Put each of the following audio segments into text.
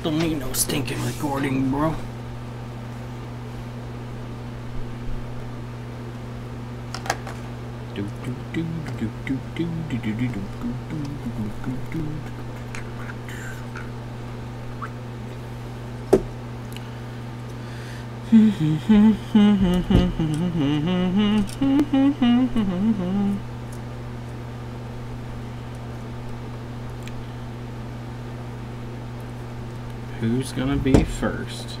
Don't need no stinking recording, bro. Who's gonna be first?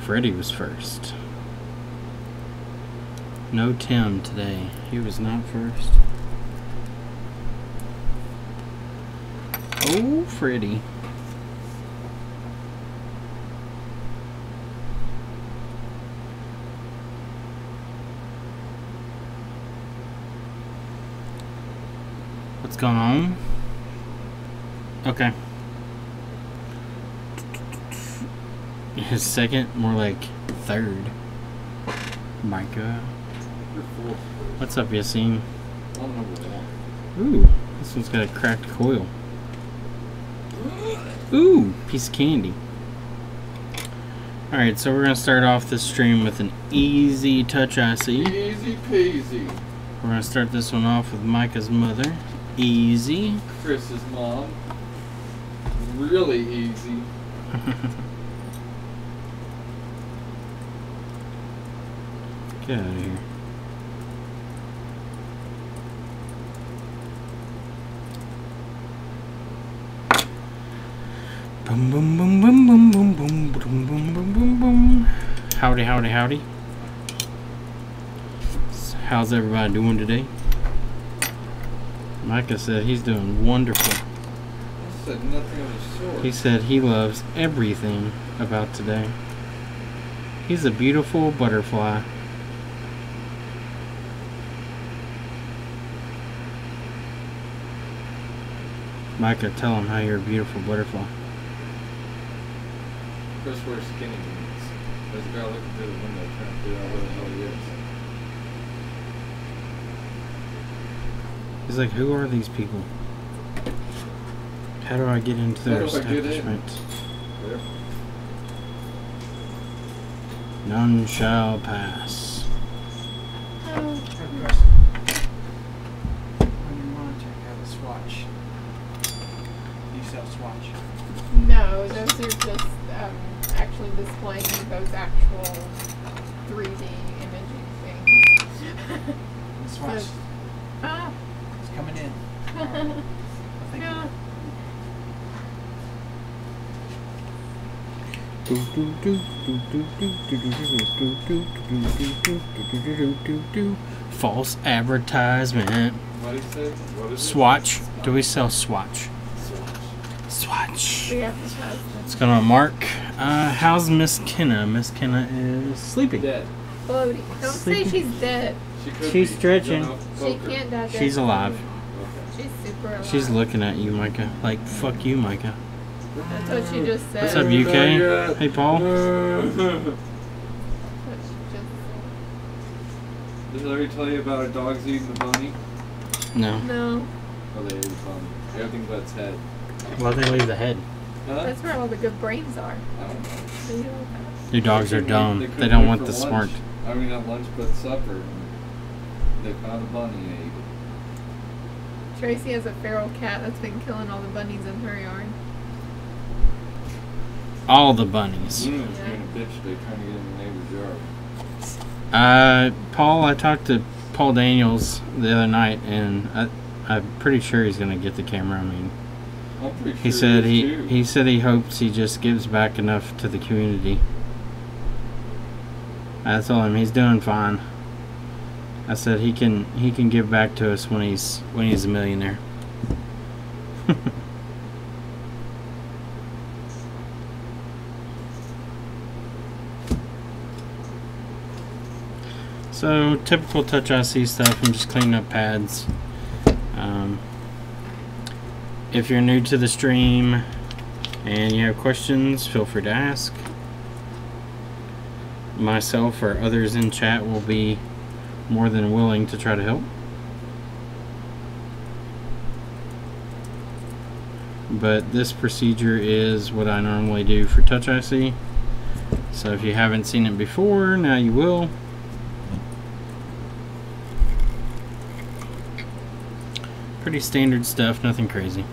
Freddie was first. No Tim today. He was not first. Oh, Freddie. What's going on? Okay. His second, more like third. Micah. What's up, Yassine? Ooh, this one's got a cracked coil. Ooh, piece of candy. Alright, so we're going to start off this stream with an easy touch IC. Easy peasy. We're going to start this one off with Micah's mother. Easy. Chris's mom. Really easy. Get out of here. Boom, boom, boom, boom, boom, boom, boom, boom, boom, boom, boom, boom. Howdy, howdy, howdy. How's everybody doing today? Micah said he's doing wonderful. I said nothing of the sort. He said he loves everything about today. He's a beautiful butterfly. Micah, tell him how you're a beautiful butterfly. Chris wears skinny jeans. There's a guy looking through the window trying to figure out where the hell he is. He's like, who are these people? How do I get into their establishment? There. None shall pass. On your monitor, have a swatch. You sell swatch. No, those are just actually displaying those actual 3D imaging things. The swatch. Ah. It's coming in. Thank Yeah. False advertisement. What did he say? What is Swatch. Do we sell Swatch? Swatch. We have to test What's going on, Mark? How's Miss Kenna? Miss Kenna is sleeping. Dead. floating. Don't say Sleeping. she's dead. She could She's be. stretching. You don't know. She Poker. can't die dead. She's alive. Okay. She's super alive. She's looking at you, Micah. Like, fuck you, Micah. That's what she just said. What's up, UK? Yeah. Hey, Paul. That's what she just Did I ever tell you about our dogs eating the bunny? No. said. No. Oh, they ate the bunny. Everything but its head. Why'd they leave the head? Huh? That's where all the good brains are. I don't know. So you know that. Your dogs are They dumb. couldn't They don't wait want for the smart. lunch. I mean, not lunch, but supper. And they found a bunny and ate it. Tracy has a feral cat that's been killing all the bunnies in her yard. All the bunnies. Luna was being a bitch today trying to get in the neighbor's yard. Paul, I talked to Paul Daniels the other night, and I'm pretty sure he's gonna get the camera. I mean, I'm pretty sure he said is, too. he said he hopes he just gives back enough to the community. I told him he's doing fine. I said he can give back to us when he's a millionaire. So typical Touch IC stuff. I'm just cleaning up pads. If you're new to the stream and you have questions, feel free to ask. Myself or others in chat will be more than willing to try to help. But this procedure is what I normally do for Touch IC. So if you haven't seen it before, now you will. Pretty standard stuff, nothing crazy.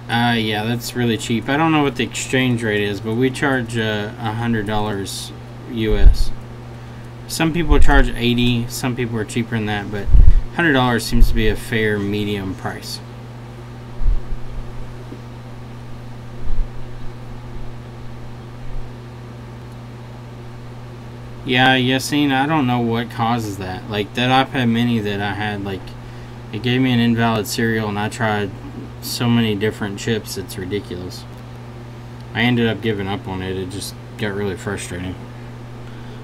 Yeah, that's really cheap. I don't know what the exchange rate is, but we charge $100 US. Some people charge 80, some people are cheaper than that, but $100 seems to be a fair medium price. Yeah, Yassine, I don't know what causes that. Like that iPad mini that I had, like it gave me an invalid serial and I tried so many different chips, it's ridiculous. I ended up giving up on it. It just got really frustrating.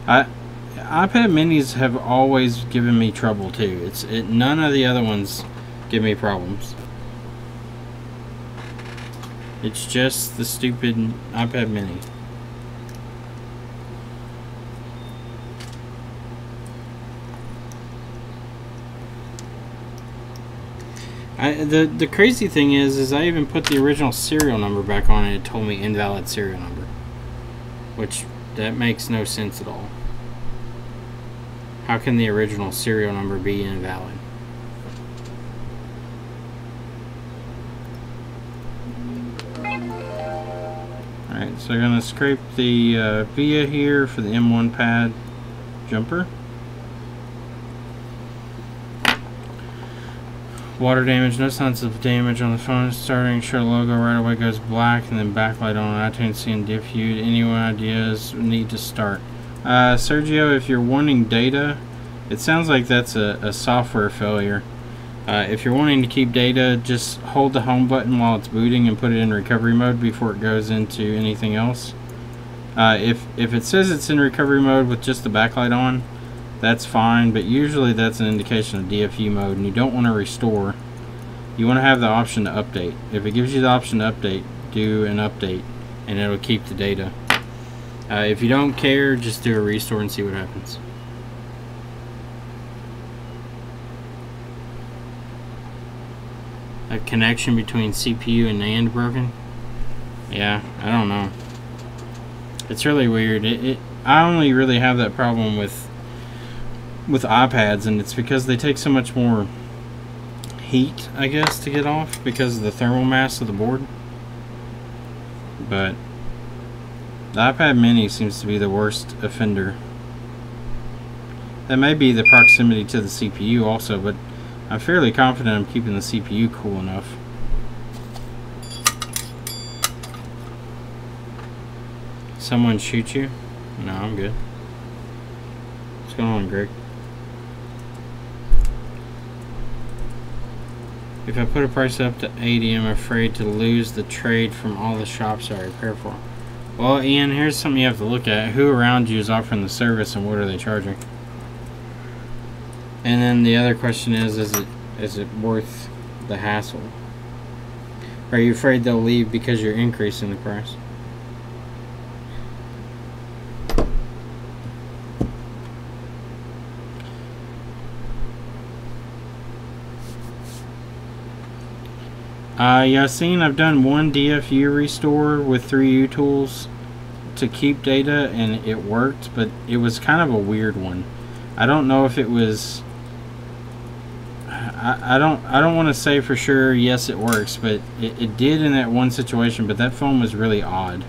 iPad minis have always given me trouble too. None of the other ones give me problems. It's just the stupid iPad mini. The crazy thing is I even put the original serial number back on and it told me invalid serial number. Which, that makes no sense at all. How can the original serial number be invalid? Alright, so I'm going to scrape the via here for the M1 pad jumper. Water damage, no signs of damage on the phone. Starting, show logo right away goes black, and then backlight on iTunes seeing diffused. Any ideas need to start? Sergio, if you're wanting data, it sounds like that's a software failure. If you're wanting to keep data, just hold the home button while it's booting and put it in recovery mode before it goes into anything else. If it says it's in recovery mode with just the backlight on, that's fine, but usually that's an indication of DFU mode and you don't want to restore. You want to have the option to update. If it gives you the option to update, do an update and it'll keep the data. If you don't care, just do a restore and see what happens. A connection between CPU and NAND broken? Yeah, I don't know. It's really weird. I only really have that problem with iPads, and it's because they take so much more heat, I guess, to get off because of the thermal mass of the board. But the iPad mini seems to be the worst offender. That may be the proximity to the CPU also, but I'm fairly confident I'm keeping the CPU cool enough. Someone shoot you? No, I'm good. What's going on, Greg? If I put a price up to 80, I'm afraid to lose the trade from all the shops I repair for. Well, Ian, here's something you have to look at. Who around you is offering the service and what are they charging? And then the other question is it worth the hassle? Are you afraid they'll leave because you're increasing the price? Yassine, I've done one DFU restore with 3U tools to keep data and it worked, but it was kind of a weird one. I don't know if it was I don't want to say for sure yes it works, but it did in that one situation, but that phone was really odd.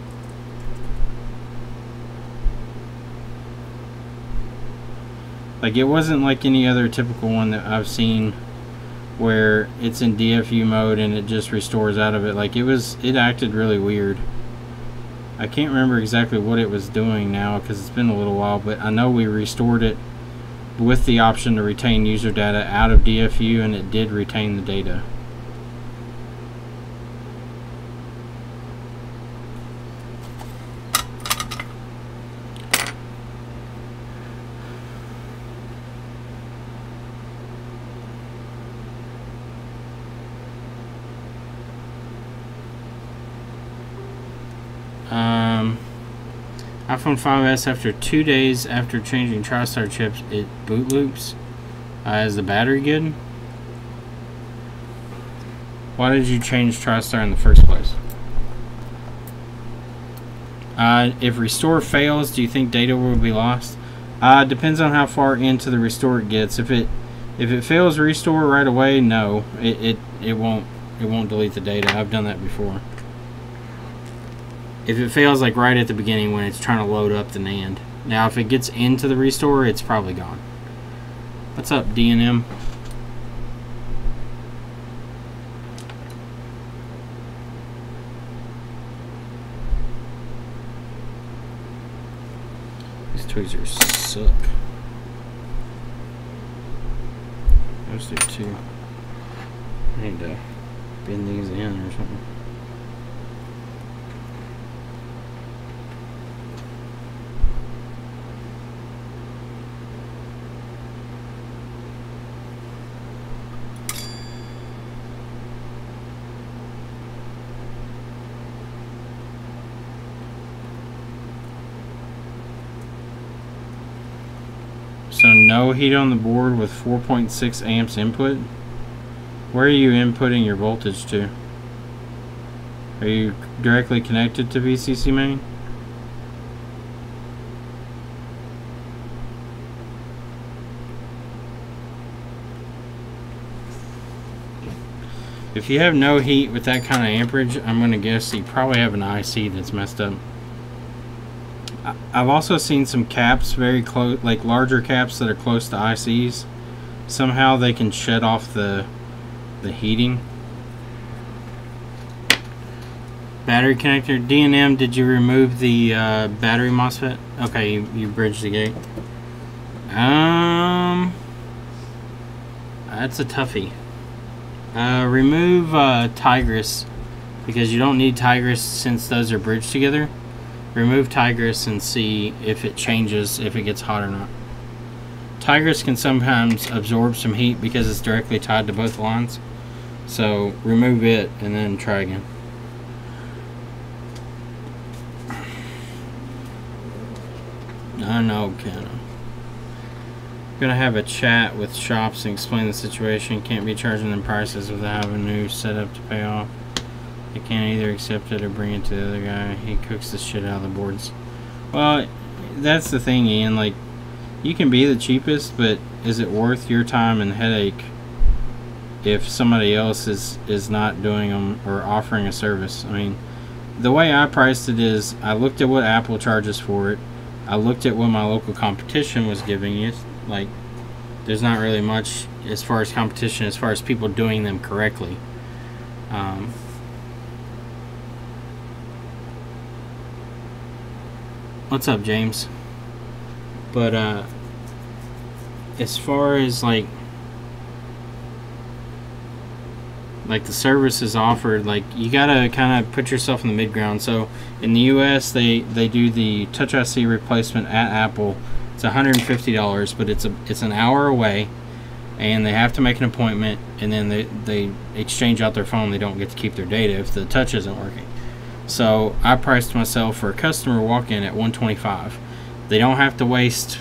Like it wasn't like any other typical one that I've seen where it's in DFU mode and it just restores out of it. Like it acted really weird. I can't remember exactly what it was doing now because it's been a little while, but I know we restored it with the option to retain user data out of DFU and it did retain the data. iPhone 5S, after 2 days after changing TriStar chips, it boot loops. Is the battery good? Why did you change TriStar in the first place? If restore fails, do you think data will be lost? Depends on how far into the restore it gets. If it fails restore right away, no, it won't delete the data. I've done that before. If it fails like right at the beginning when it's trying to load up the NAND. Now if it gets into the restore, it's probably gone. What's up, D&M? These tweezers suck. Those do too. I need to bend these in or something. So no heat on the board with 4.6 amps input. Where are you inputting your voltage to? Are you directly connected to VCC main? If you have no heat with that kind of amperage, I'm going to guess you probably have an IC that's messed up. I've also seen some caps very close, like larger caps that are close to ICs. Somehow they can shut off the heating. Battery connector. D&M, did you remove the battery MOSFET? Okay, you bridged the gate. That's a toughie. Remove Tigris, because you don't need Tigris since those are bridged together. Remove Tigris and see if it changes, if it gets hot or not. Tigris can sometimes absorb some heat because it's directly tied to both lines. So remove it and then try again. I know, Ken. I'm gonna have a chat with shops and explain the situation. Can't be charging them prices without having a new setup to pay off. They can't either accept it or bring it to the other guy. He cooks the shit out of the boards. Well, that's the thing, Ian. Like, you can be the cheapest, but is it worth your time and headache if somebody else is not doing them or offering a service? I mean, the way I priced it is I looked at what Apple charges for it. I looked at what my local competition was giving it. Like, there's not really much as far as competition, as far as people doing them correctly. What's up, James? But as far as like the services offered, like, you gotta kind of put yourself in the mid-ground. So in the US they do the Touch IC replacement at Apple. It's $150, but it's an hour away, and they have to make an appointment, and then they exchange out their phone. They don't get to keep their data if the touch isn't working. So I priced myself for a customer walk-in at $125. They don't have to waste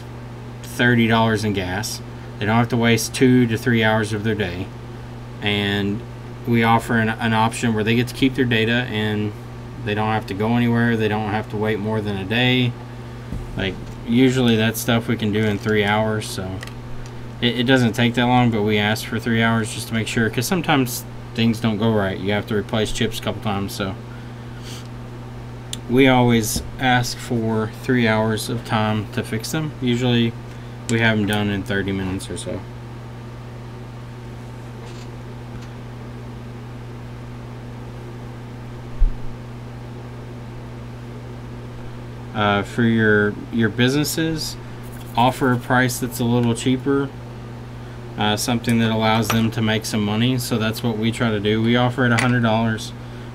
$30 in gas. They don't have to waste 2 to 3 hours of their day. And we offer an option where they get to keep their data and they don't have to go anywhere. They don't have to wait more than a day. Like, usually that stuff we can do in 3 hours. So it doesn't take that long, but we ask for 3 hours just to make sure, because sometimes things don't go right. You have to replace chips a couple times. So we always ask for 3 hours of time to fix them. Usually we have them done in 30 minutes or so. For your businesses, offer a price that's a little cheaper, something that allows them to make some money. So that's what we try to do. We offer it $100.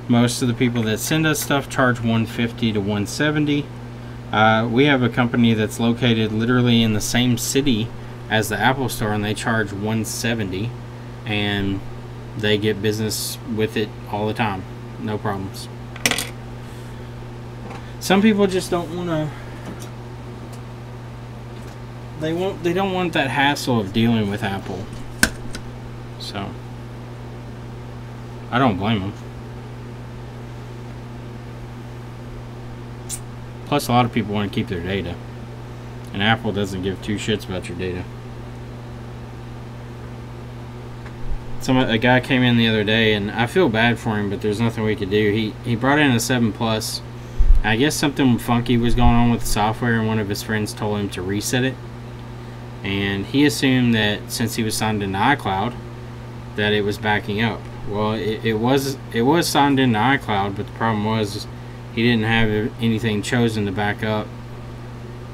Most of the people that send us stuff charge $150 to $170. We have a company that's located literally in the same city as the Apple Store, and they charge $170, and they get business with it all the time, no problems. Some people just don't want to They don't want that hassle of dealing with Apple. So I don't blame them. Plus, a lot of people want to keep their data, and Apple doesn't give two shits about your data. A guy came in the other day, and I feel bad for him, but there's nothing we could do. He brought in a 7 Plus. I guess something funky was going on with the software, and one of his friends told him to reset it. And he assumed that since he was signed into iCloud, that it was backing up. Well, it was signed into iCloud, but the problem was he didn't have anything chosen to back up.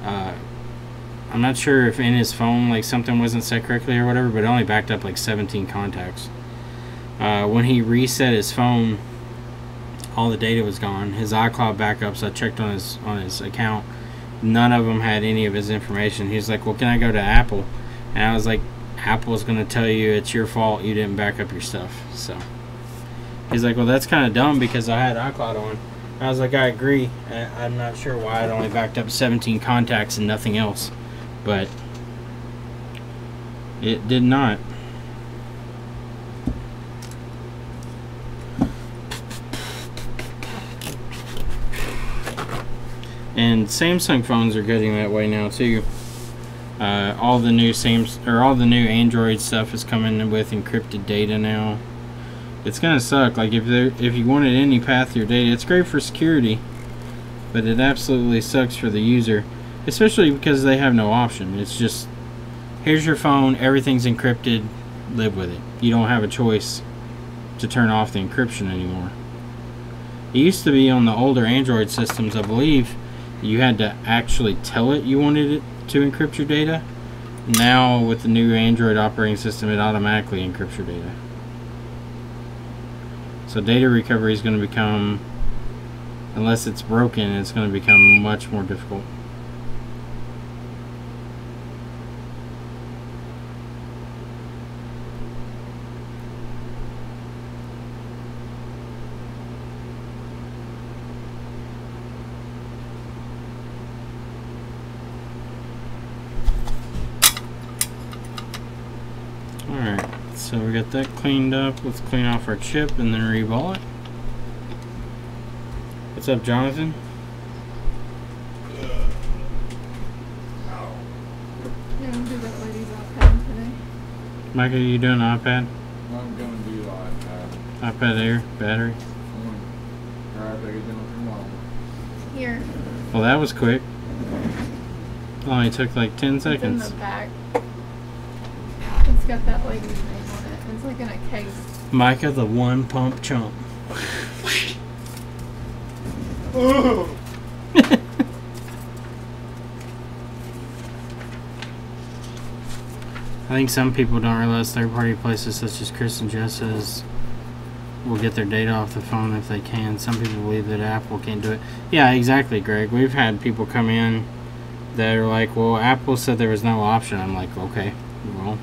I'm not sure if in his phone like something wasn't set correctly or whatever, but it only backed up like 17 contacts. When he reset his phone, all the data was gone. His iCloud backups, I checked on his account, none of them had any of his information. He was like, well, can I go to Apple? And I was like, Apple's going to tell you it's your fault you didn't back up your stuff. So he's like, well, that's kind of dumb because I had iCloud on. I was like, I agree. I'm not sure why it only backed up 17 contacts and nothing else, but it did not. And Samsung phones are getting that way now too. All the new Android stuff is coming with encrypted data now. It's gonna suck. Like if you wanted any path to your data, it's great for security, but it absolutely sucks for the user, especially because they have no option. It's just, here's your phone, everything's encrypted, live with it. You don't have a choice to turn off the encryption anymore. It used to be on the older Android systems, I believe, you had to actually tell it you wanted it to encrypt your data. Now with the new Android operating system, it automatically encrypts your data. So data recovery is going to become, unless it's broken, it's going to become much more difficult. Alright, so we got that cleaned up. Let's clean off our chip and then reball it. What's up, Jonathan? Yeah, I'm gonna do that lady's iPad today. Micah, you doing iPad? I'm gonna do the iPad. iPad Air battery? Alright, I get done with your mom. Here. Well, that was quick. Only took like 10 It's in seconds. the back. It's got that lady's name on it. It's like in a case. Micah, the one pump chump. I think some people don't realize third-party places such as Chris and Jess's will get their data off the phone if they can. Some people believe that Apple can't do it. Yeah, exactly, Greg. We've had people come in that are like, well, Apple said there was no option. I'm like, okay, well,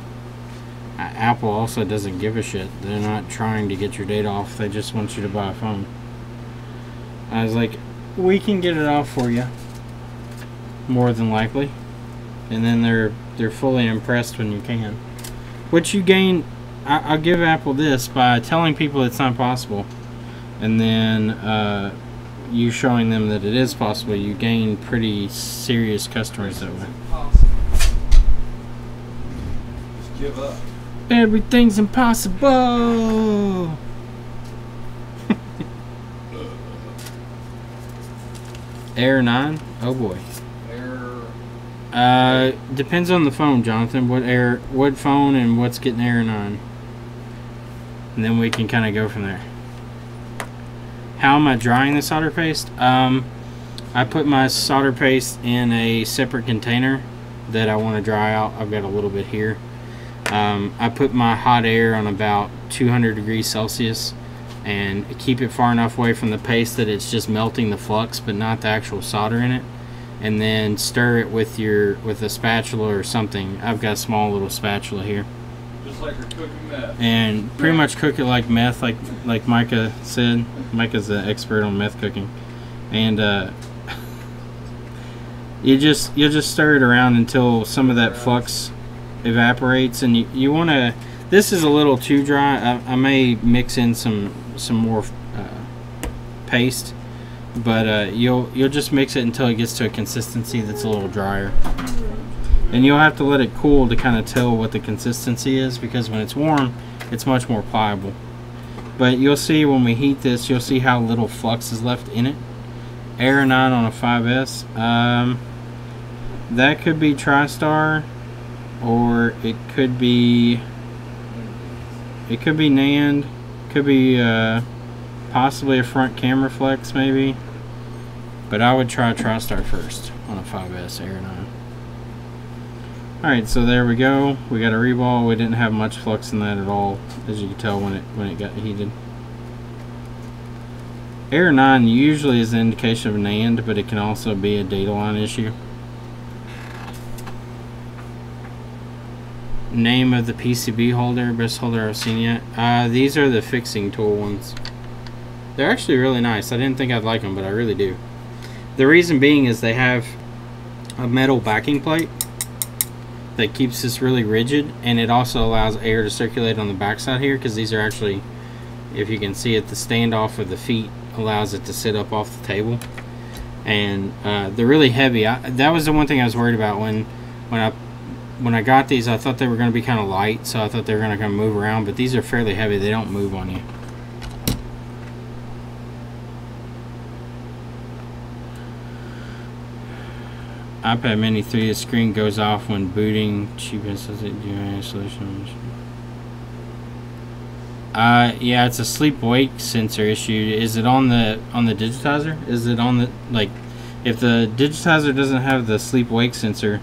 Apple also doesn't give a shit. They're not trying to get your data off. They just want you to buy a phone. I was like, we can get it off for you, more than likely. And then they're fully impressed when you can. Which you gain, I'll give Apple this, by telling people it's not possible, and then you showing them that it is possible, you gain pretty serious customers that way. Just give up. Everything's impossible. Air 9? Oh boy. Depends on the phone, Jonathan. What phone and what's getting Air 9. And then we can kind of go from there. How am I drying the solder paste? I put my solder paste in a separate container that I want to dry out. I've got a little bit here. I put my hot air on about 200 degrees Celsius and keep it far enough away from the paste that it's just melting the flux but not the actual solder in it. And then stir it with a spatula or something. I've got a small little spatula here. Just like you're cooking meth. And pretty much cook it like meth, like Micah said. Micah's the expert on meth cooking. And you'll just stir it around until some of that flux evaporates, and you want to. This is a little too dry. I may mix in some more paste, but you'll just mix it until it gets to a consistency that's a little drier. And you'll have to let it cool to kind of tell what the consistency is, because when it's warm, it's much more pliable. But you'll see when we heat this, you'll see how little flux is left in it. Air 9 on a 5S. That could be TriStar, or it could be NAND, could be possibly a front camera flex maybe. But I would try TriStar first on a 5S Air 9. Alright, so there we go. We got a reball. We didn't have much flux in that at all, as you can tell when it got heated. Air 9 usually is an indication of NAND, but it can also be a data line issue. Name of the PCB holder, best holder I've seen yet. These are the fixing tool ones. They're actually really nice. I didn't think I'd like them, but I really do. The reason being is they have a metal backing plate that keeps this really rigid, and it also allows air to circulate on the backside here, because these are actually, if you can see it, the standoff of the feet allows it to sit up off the table. And they're really heavy. That was the one thing I was worried about when I got these. I thought they were going to be kind of light, so I thought they were going to kind of move around, but these are fairly heavy. They don't move on you. iPad Mini 3, the screen goes off when booting. Cheapest does it do any solution? Yeah, it's a sleep-wake sensor issue. Is it on the digitizer? Is it on the, like, if the digitizer doesn't have the sleep-wake sensor,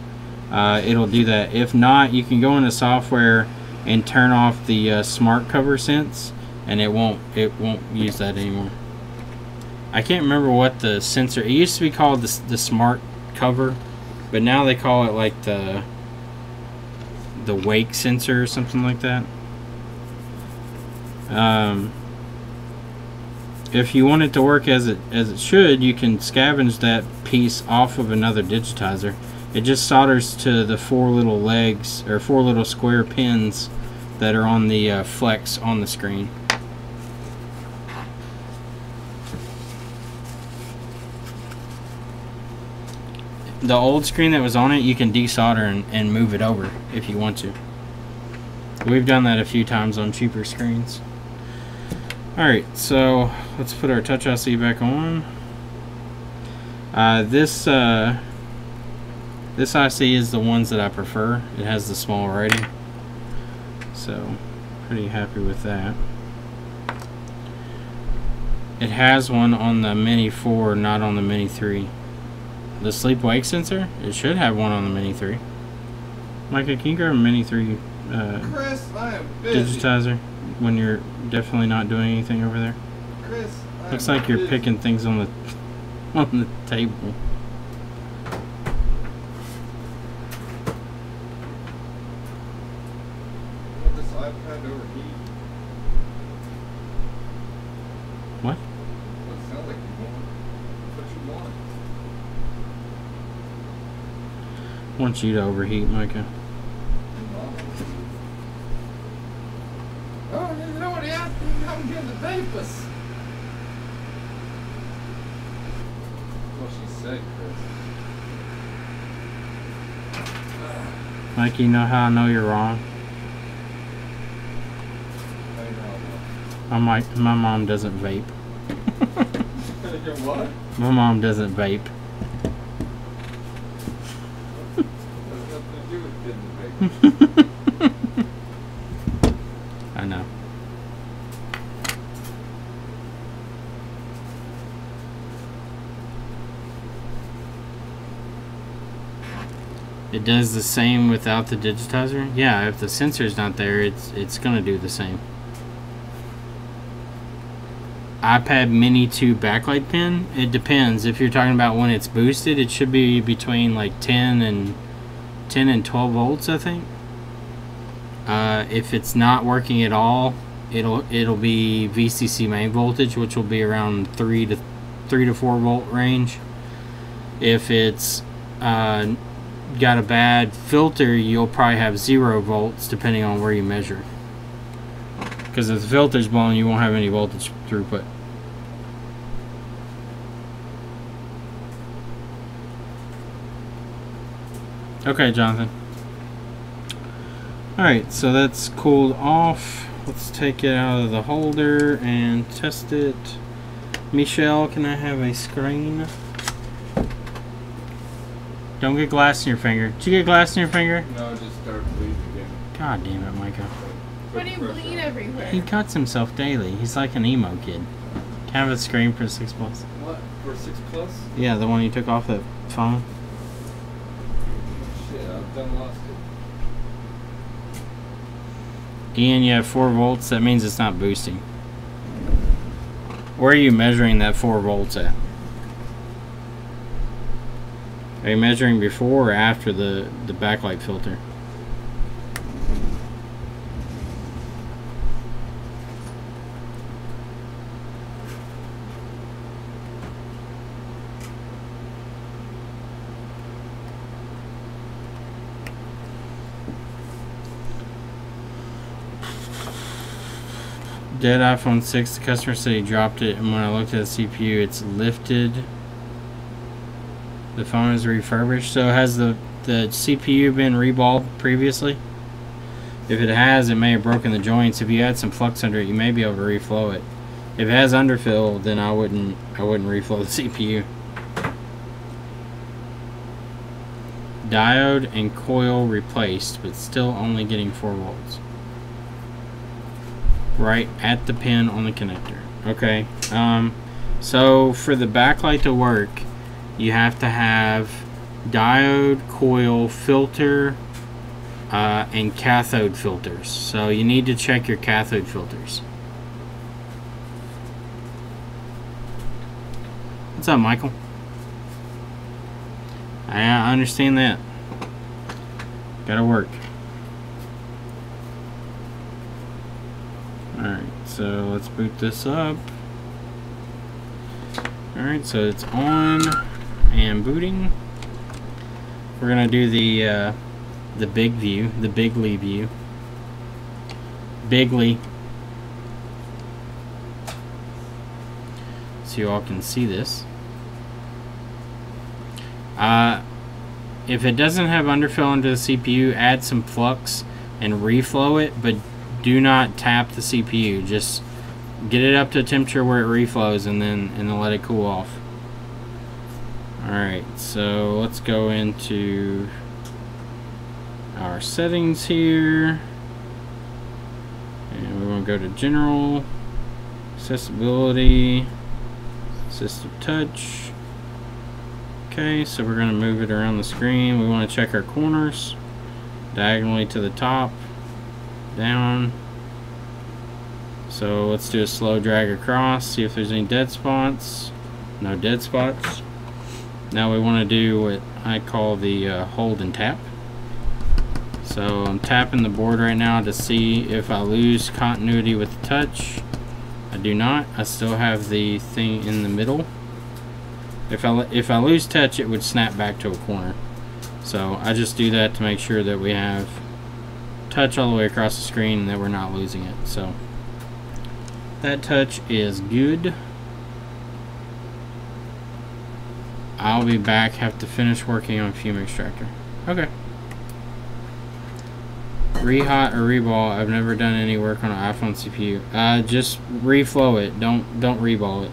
it'll do that. If not, you can go into software and turn off the smart cover sense, and it won't use that anymore. I can't remember what the sensor. It used to be called the smart cover, but now they call it like the wake sensor or something like that. If you want it to work as it should, you can scavenge that piece off of another digitizer. It just solders to the 4 little legs, or 4 little square pins that are on the flex on the screen. The old screen that was on it, you can desolder and move it over if you want to. We've done that a few times on cheaper screens. Alright, so let's put our Touch IC back on. This IC is the ones that I prefer. It has the small writing, so pretty happy with that. It has one on the Mini 4, not on the Mini 3. The sleep-wake sensor, it should have one on the Mini 3. Micah, can you grab a Mini 3 Chris, I am busy. digitizer when you're definitely not doing anything over there? Chris, Looks like you're picking things on the table. Will this iPad overheat? What? Well, it sounds like you want. What you want? I want you to overheat, Micah. Oh, you know what? Yeah, I'm getting the vapors. What she said, Chris. Mike, you know how I know you're wrong? My mom doesn't vape. Your what? My mom doesn't vape. Has nothing to do with getting the vapors. I know. It does the same without the digitizer? Yeah, if the sensor's not there, it's gonna do the same. iPad Mini 2 backlight pin, it depends. If you're talking about when it's boosted, it should be between like 10 and 12 volts, I think. If it's not working at all, it'll be VCC main voltage, which will be around 3 to 4 volt range. If it's got a bad filter, you'll probably have 0 volts depending on where you measure. Because if the filter's blown, you won't have any voltage throughput. Okay, Jonathan. Alright, so that's cooled off. Let's take it out of the holder and test it. Michelle, can I have a screen? Don't get glass in your finger. Did you get glass in your finger? No, it just started bleeding again. God damn it, Micah. Why do you bleed everywhere? He cuts himself daily. He's like an emo kid. Can I have a screen for 6 Plus? What? For 6 Plus? Yeah, the one you took off the phone. Shit, I've done lost it. Ian, you have 4 volts. That means it's not boosting. Where are you measuring that 4 volts at? Are you measuring before or after the backlight filter? Dead iPhone 6, the customer said he dropped it, and when I looked at the CPU, it's lifted. The phone is refurbished. So has the CPU been reballed previously? If it has, it may have broken the joints. If you add some flux under it, you may be able to reflow it. If it has underfill, then I wouldn't reflow the CPU. Diode and coil replaced, but still only getting 4 volts. Right at the pin on the connector. Okay. So for the backlight to work, you have to have diode, coil, filter, and cathode filters. So you need to check your cathode filters. What's up, Michael? I understand that. Gotta work. Alright, so let's boot this up. Alright, so it's on and booting. We're gonna do the big view, the bigly view. Bigly. So you all can see this. If it doesn't have underfill into the CPU, add some flux and reflow it, but do not tap the CPU. Just get it up to a temperature where it reflows and then let it cool off. Alright, so let's go into our settings here. And we want to go to General, Accessibility, Assistive Touch. Okay, so we're going to move it around the screen. We want to check our corners diagonally to the top, down. So let's do a slow drag across, see if there's any dead spots. No dead spots. Now we want to do what I call the hold and tap. So I'm tapping the board right now to see if I lose continuity with the touch. I do not. I still have the thing in the middle. If I lose touch, it would snap back to a corner. So I just do that to make sure that we have touch all the way across the screen and that we're not losing it. So that touch is good. I'll be back. Have to finish working on fume extractor. Okay. Rehot or reball. I've never done any work on an iPhone CPU. Just reflow it. Don't reball it.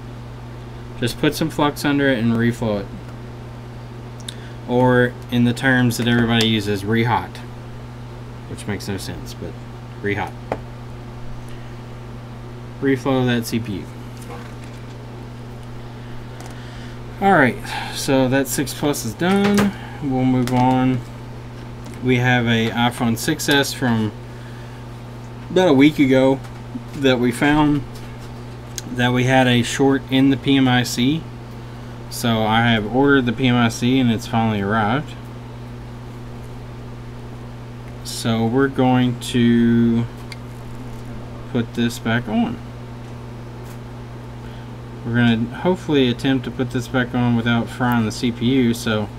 Just put some flux under it and reflow it. Or in the terms that everybody uses, rehot, which makes no sense, but rehot. Reflow that CPU. Alright, so that 6 Plus is done. We'll move on. We have a iPhone 6s from about a week ago that we found that we had a short in the PMIC. So I have ordered the PMIC and it's finally arrived. So we're going to put this back on. We're going to hopefully attempt to put this back on without frying the CPU. So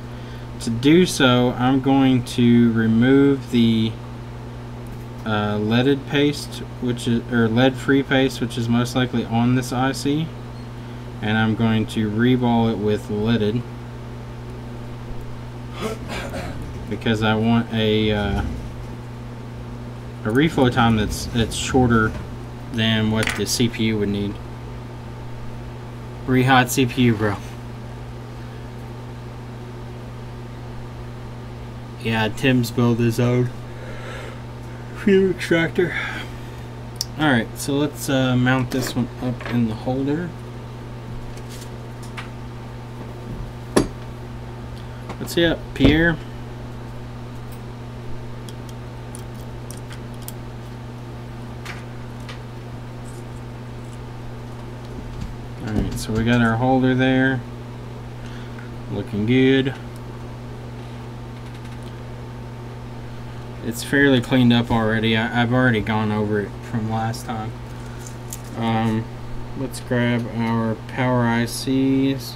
to do so, I'm going to remove the leaded paste, or lead-free paste, which is most likely on this IC, and I'm going to reball it with leaded because I want a reflow time that's shorter than what the CPU would need. Rehot CPU, bro. Yeah, Tim's build his own fuel extractor. Alright, so let's mount this one up in the holder. What's he up, Pierre? Alright, so we got our holder there. Looking good. It's fairly cleaned up already. I've already gone over it from last time. Let's grab our power ICs.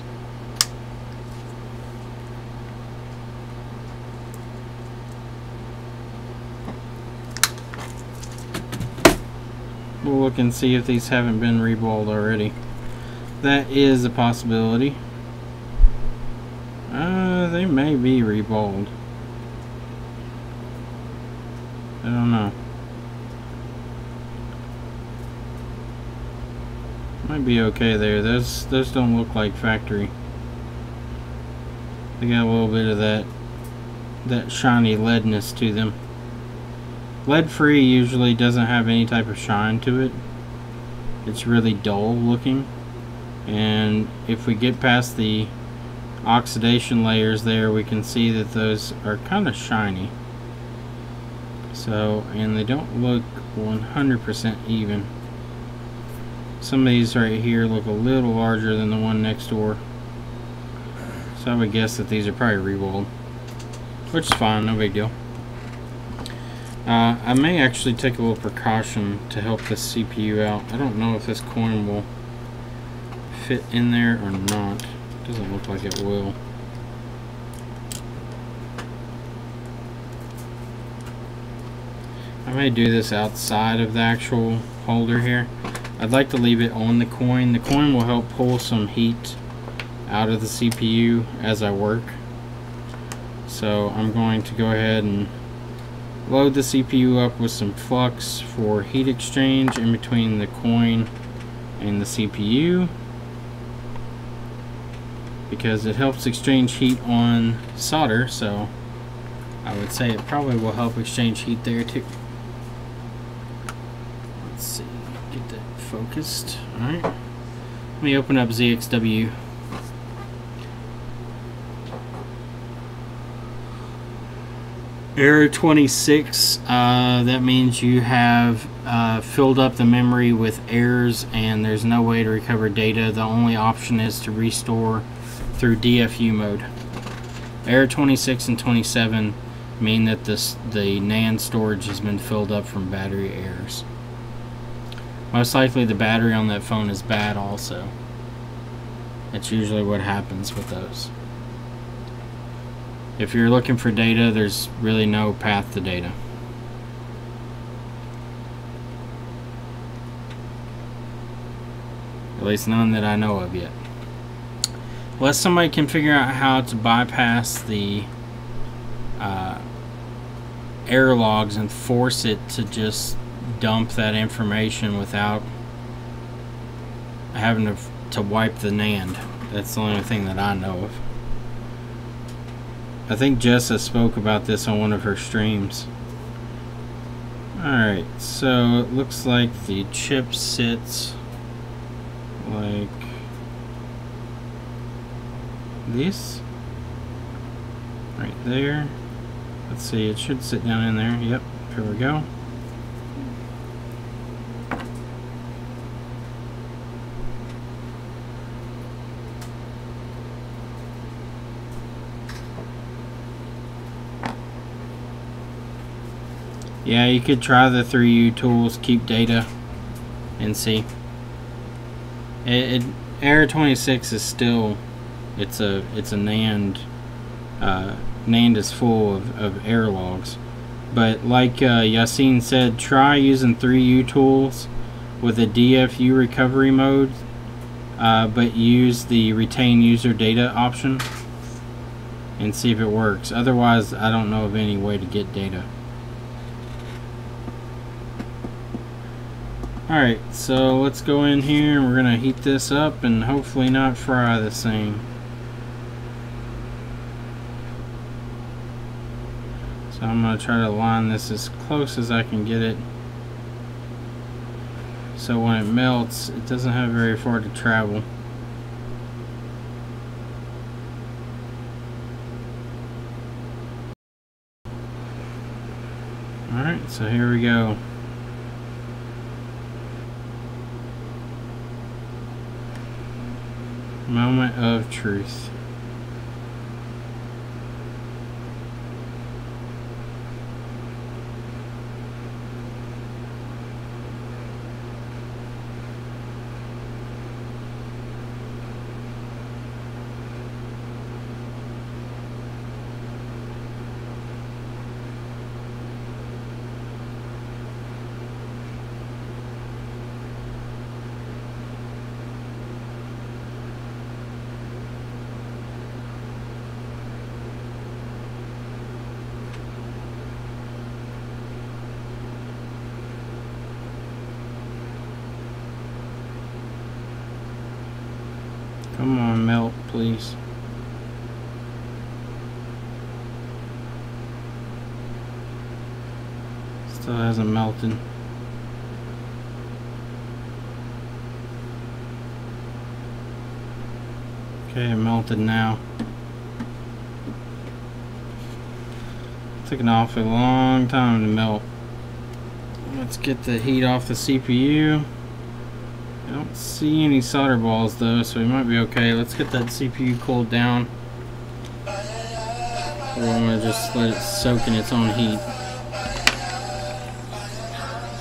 We'll look and see if these haven't been reballed already. That is a possibility. They may be reballed. I don't know. Might be okay there. Those don't look like factory. They got a little bit of that shiny leadness to them. Lead free usually doesn't have any type of shine to it. It's really dull looking. And if we get past the oxidation layers there, we can see that those are kind of shiny. So, and they don't look 100% even. Some of these right here look a little larger than the one next door. So I would guess that these are probably reballed, which is fine, no big deal. I may actually take a little precaution to help this CPU out. I don't know if this coin will fit in there or not. Doesn't look like it will. I may do this outside of the actual holder here. I'd like to leave it on the coin. The coin will help pull some heat out of the CPU as I work. So I'm going to go ahead and load the CPU up with some flux for heat exchange in between the coin and the CPU, because it helps exchange heat on solder, so I would say it probably will help exchange heat there too. Let's see, get that focused. Alright, let me open up ZXW. Error 26, that means you have filled up the memory with errors and there's no way to recover data. The only option is to restore through DFU mode. Error 26 and 27 mean that the NAND storage has been filled up from battery errors. Most likely the battery on that phone is bad also. That's usually what happens with those. If you're looking for data, there's really no path to data. At least none that I know of yet. Unless somebody can figure out how to bypass the error logs and force it to just dump that information without having to wipe the NAND. That's the only thing that I know of. I think Jessa spoke about this on one of her streams. Alright, so it looks like the chip sits like this. Right there. Let's see, it should sit down in there. Yep, here we go. Yeah, you could try the 3U tools, keep data, and see. Error 26 is still, it's a NAND NAND is full of error logs. But like Yassine said, try using 3U tools with a DFU recovery mode, but use the retain user data option and see if it works. Otherwise, I don't know of any way to get data. Alright, so let's go in here and we're going to heat this up and hopefully not fry this thing. So I'm going to try to line this as close as I can get it, so when it melts it doesn't have very far to travel. Alright, so here we go. Moment of truth. Come on, melt, please. Still hasn't melted. Okay, it melted now. Took an awfully long time to melt. Let's get the heat off the CPU. I don't see any solder balls though, so we might be okay. Let's get that CPU cooled down. Or I'm gonna just let it soak in its own heat.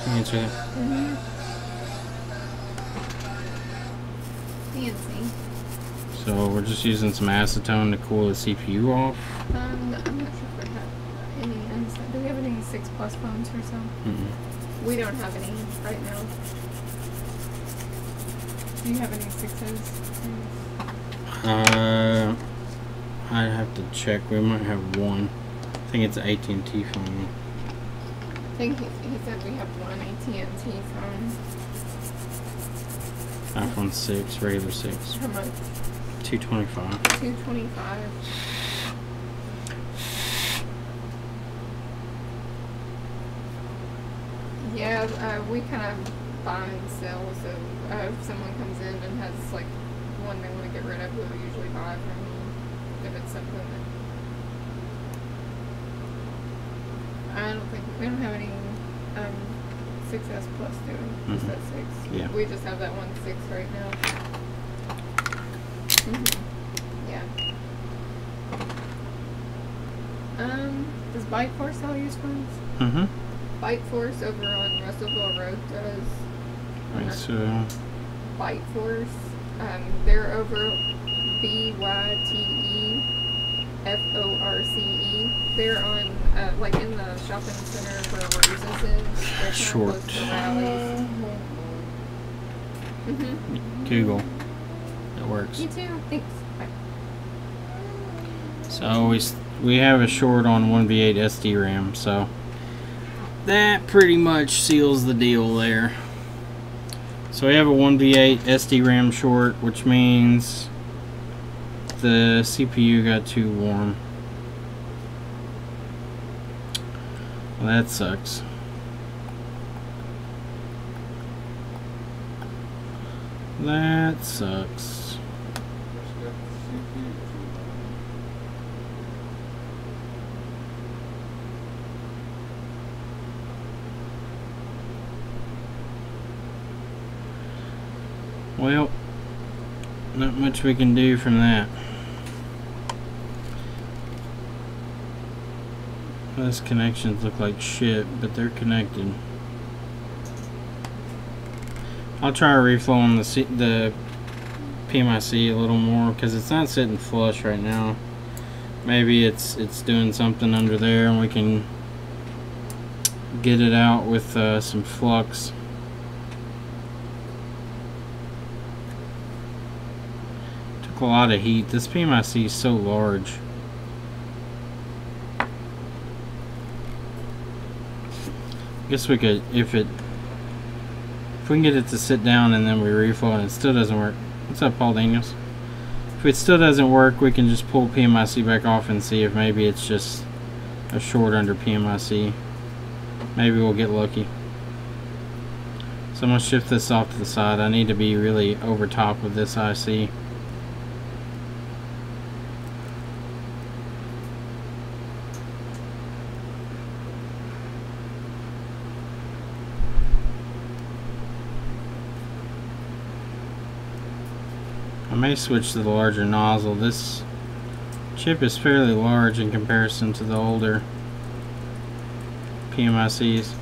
Answer that. Fancy. So we're just using some acetone to cool the CPU off. I'm not sure if we have any inside. Do we have any 6 plus phones or so? We don't have any right now. Do you have any 6s? I'd have to check. We might have one. I think it's an AT&T phone. I think he said we have one AT&T phone. iPhone 6, regular 6. How much? $225. $225. Yeah, we kind of buy and sell, so if someone comes in and has like one they want to get rid of, we'll usually buy from them if it's something that I don't think we don't have any 6S plus, do we? Just that 6. Yeah. We just have that one 6 right now. Yeah. Does Bike Force sell used phones? Bike Force over on Russellville Road does. Right, so Bike Force. They're over BYTEFORCE. They're on like in the shopping center where Rose's is. They're kind of Short. close to Rally's. Google. It works. You too. Thanks. Bye. So we have a short on 1V8 SD RAM, so that pretty much seals the deal there. So we have a 1V8 SD RAM short, which means the CPU got too warm. Well, that sucks. That sucks. Well, not much we can do from that. Those connections look like shit, but they're connected. I'll try reflowing the PMIC a little more because it's not sitting flush right now. maybe it's doing something under there and we can get it out with some flux. Took a lot of heat. This PMIC is so large. Guess we could, if we can get it to sit down and then we reflow and it still doesn't work. What's up, Paul Daniels? If it still doesn't work, we can just pull PMIC back off and see if maybe it's just a short under PMIC. Maybe we'll get lucky. So I'm going to shift this off to the side. I need to be really over top of this IC. I may switch to the larger nozzle. This chip is fairly large in comparison to the older PMICs.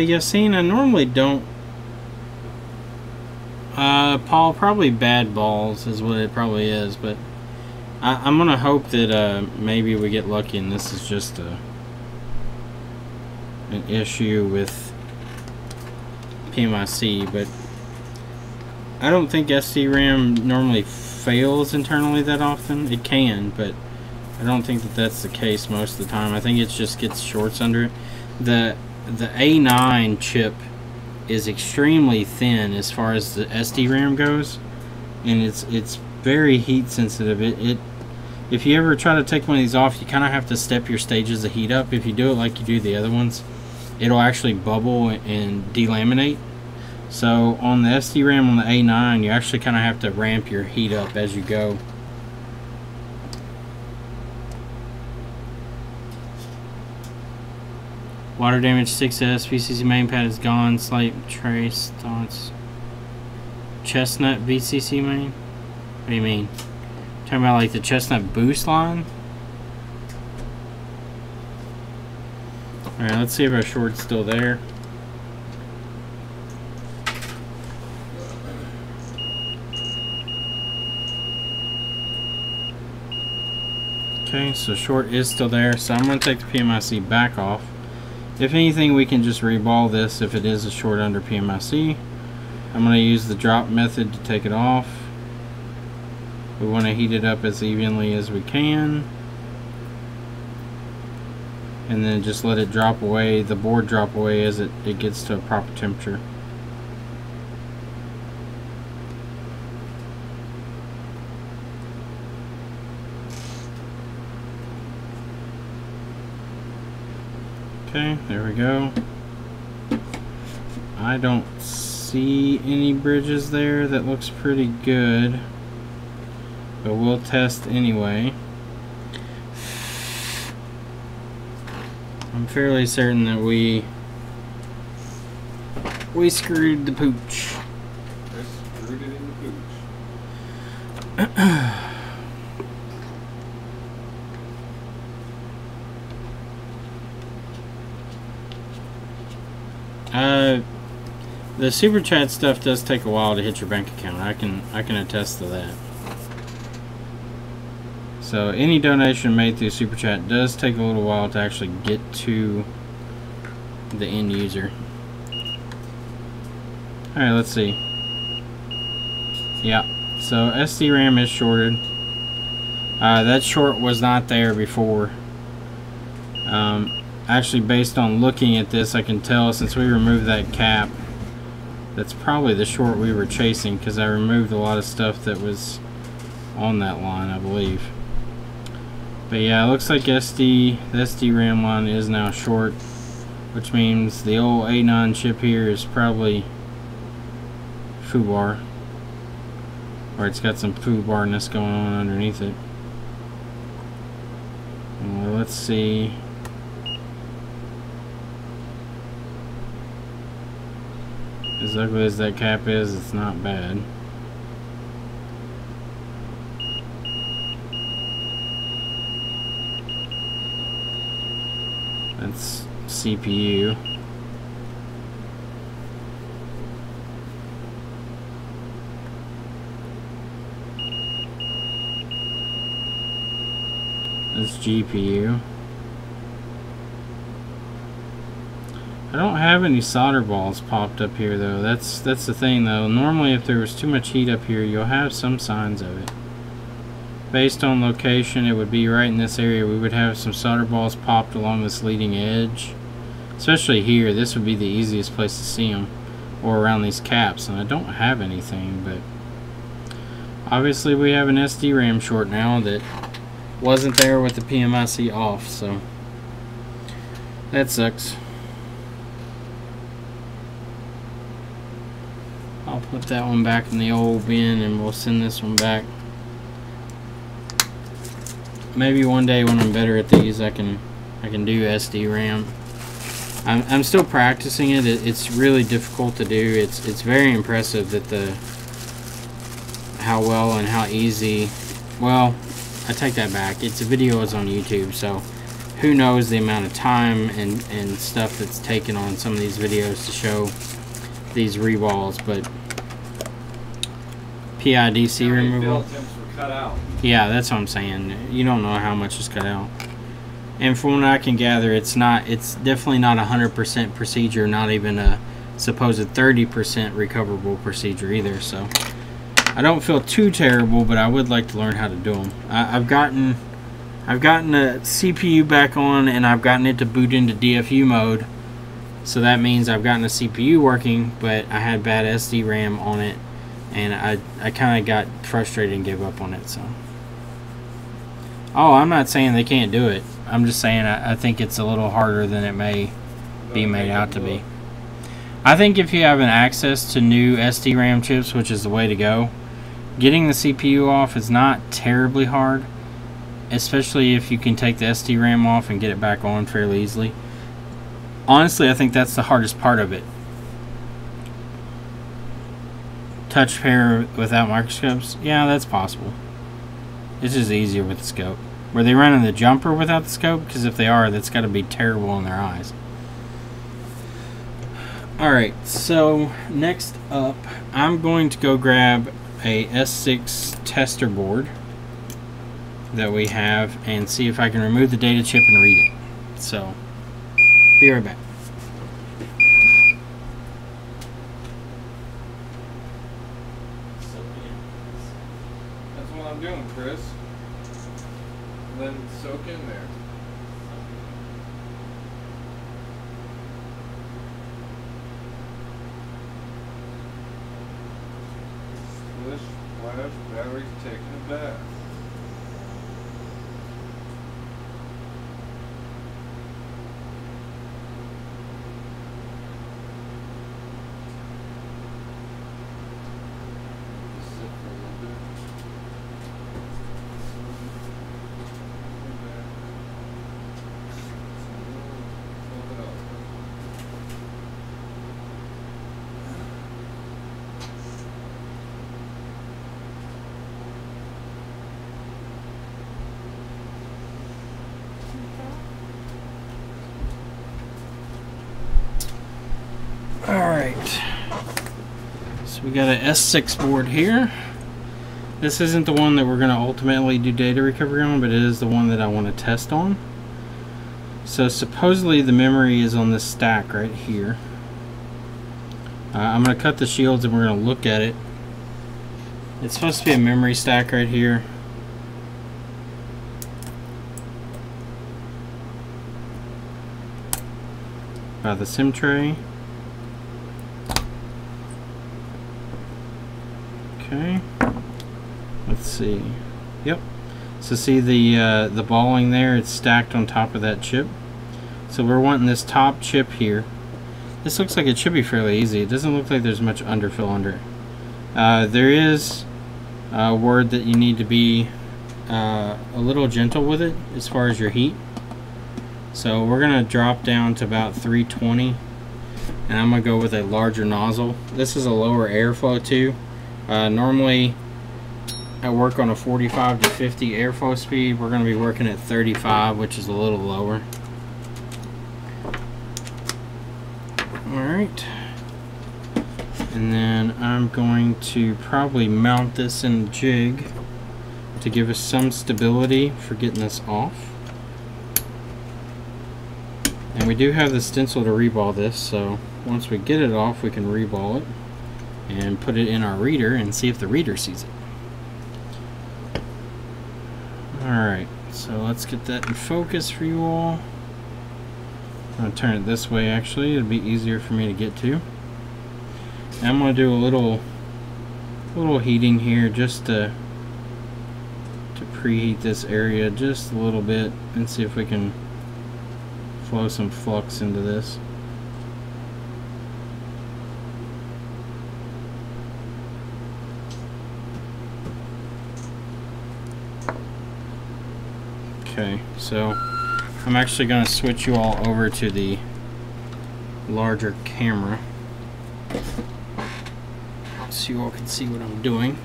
Yassine, I normally don't. Paul, probably bad balls is what it probably is, but I'm gonna hope that maybe we get lucky and this is just an issue with PMIC. But I don't think SDRAM normally fails internally that often. It can, but I don't think that that's the case most of the time. I think it just gets shorts under it. The A9 chip is extremely thin as far as the SDRAM goes, and it's very heat sensitive. If you ever try to take one of these off, you kind of have to step your stages of heat up. If you do it like you do the other ones, it'll actually bubble and delaminate. So on the SDRAM on the A9, you actually kind of have to ramp your heat up as you go. Water damage 6S, VCC main pad is gone, slight trace, thoughts. Chestnut VCC main? What do you mean? Talking about like the Chestnut boost line? Alright, let's see if our short's still there. Okay, so short is still there, so I'm going to take the PMIC back off. If anything, we can just reball this if it is a short under PMIC. I'm going to use the drop method to take it off. We want to heat it up as evenly as we can. And then just let it drop away, the board drop away as it gets to a proper temperature. Okay, there we go. I don't see any bridges there. That looks pretty good. But we'll test anyway. I'm fairly certain that we screwed the pooch. I screwed it in the pooch. The super chat stuff does take a while to hit your bank account. I can attest to that. So any donation made through super chat does take a little while to actually get to the end user. All right, let's see. Yeah, so SDRAM is shorted. That short was not there before. Actually, based on looking at this, I can tell since we removed that cap, that's probably the short we were chasing, because I removed a lot of stuff that was on that line, I believe. But yeah, it looks like the SDRAM line is now short, which means the old A9 chip here is probably foobar, or it's got some foobarness going on underneath it. Well, let's see. As ugly as that cap is, it's not bad. That's CPU. That's GPU. I don't have any solder balls popped up here though. That's the thing though. Normally if there was too much heat up here, you'll have some signs of it. Based on location, it would be right in this area. We would have some solder balls popped along this leading edge. Especially here, this would be the easiest place to see them. Or around these caps, and I don't have anything, but obviously we have an SD RAM short now that wasn't there with the PMIC off, so that sucks. I'll put that one back in the old bin and we'll send this one back. Maybe one day when I'm better at these, I can do SD RAM. I'm still practicing it. It's really difficult to do. It's very impressive that how well and how easy. Well, I take that back. It's a video is on YouTube, so who knows the amount of time and stuff that's taken on some of these videos to show these reballs, but PIDC removal. Cut out. Yeah, that's what I'm saying. You don't know how much is cut out. And from what I can gather, it's definitely not 100% procedure, not even a supposed 30% recoverable procedure either. So I don't feel too terrible, but I would like to learn how to do them. I've gotten a CPU back on, and I've gotten it to boot into DFU mode. So that means I've gotten a CPU working, but I had bad SD RAM on it, and I kind of got frustrated and gave up on it. So, oh, I'm not saying they can't do it. I'm just saying I think it's a little harder than it may be made out to be. I think if you have an access to new SD RAM chips, which is the way to go, getting the CPU off is not terribly hard, especially if you can take the SD RAM off and get it back on fairly easily. Honestly, I think that's the hardest part of it. Touch pair without microscopes? Yeah, that's possible. It's just easier with the scope. Were they running the jumper without the scope? Because if they are, that's got to be terrible in their eyes. Alright, so next up, I'm going to go grab a S6 tester board that we have and see if I can remove the data chip and read it. So, be right back. That's what I'm doing, Chris. Then soak in there. Splish, splash, batteries taking a bath. Just sit for a little bit. Alright, so we got an S6 board here. This isn't the one that we're going to ultimately do data recovery on, but it is the one that I want to test on. So supposedly the memory is on this stack right here. I'm going to cut the shields and we're going to look at it. It's supposed to be a memory stack right here. By the SIM tray. Okay, let's see. Yep. So see the balling there, it's stacked on top of that chip. So we're wanting this top chip here. This looks like it should be fairly easy. It doesn't look like there's much underfill under it. There is a word that you need to be a little gentle with it as far as your heat. So we're gonna drop down to about 320. and I'm going to go with a larger nozzle. This is a lower airflow too. Normally I work on a 45 to 50 airflow speed. We're going to be working at 35, which is a little lower. Alright, and then I'm going to probably mount this in a jig to give us some stability for getting this off. And we do have the stencil to reball this, so once we get it off we can reball it and put it in our reader and see if the reader sees it. Alright, so let's get that in focus for you all. I'm going to turn it this way actually, it'll be easier for me to get to. And I'm going to do a little heating here just to preheat this area just a little bit and see if we can flow some flux into this. Okay, so I'm actually going to switch you all over to the larger camera so you all can see what I'm doing.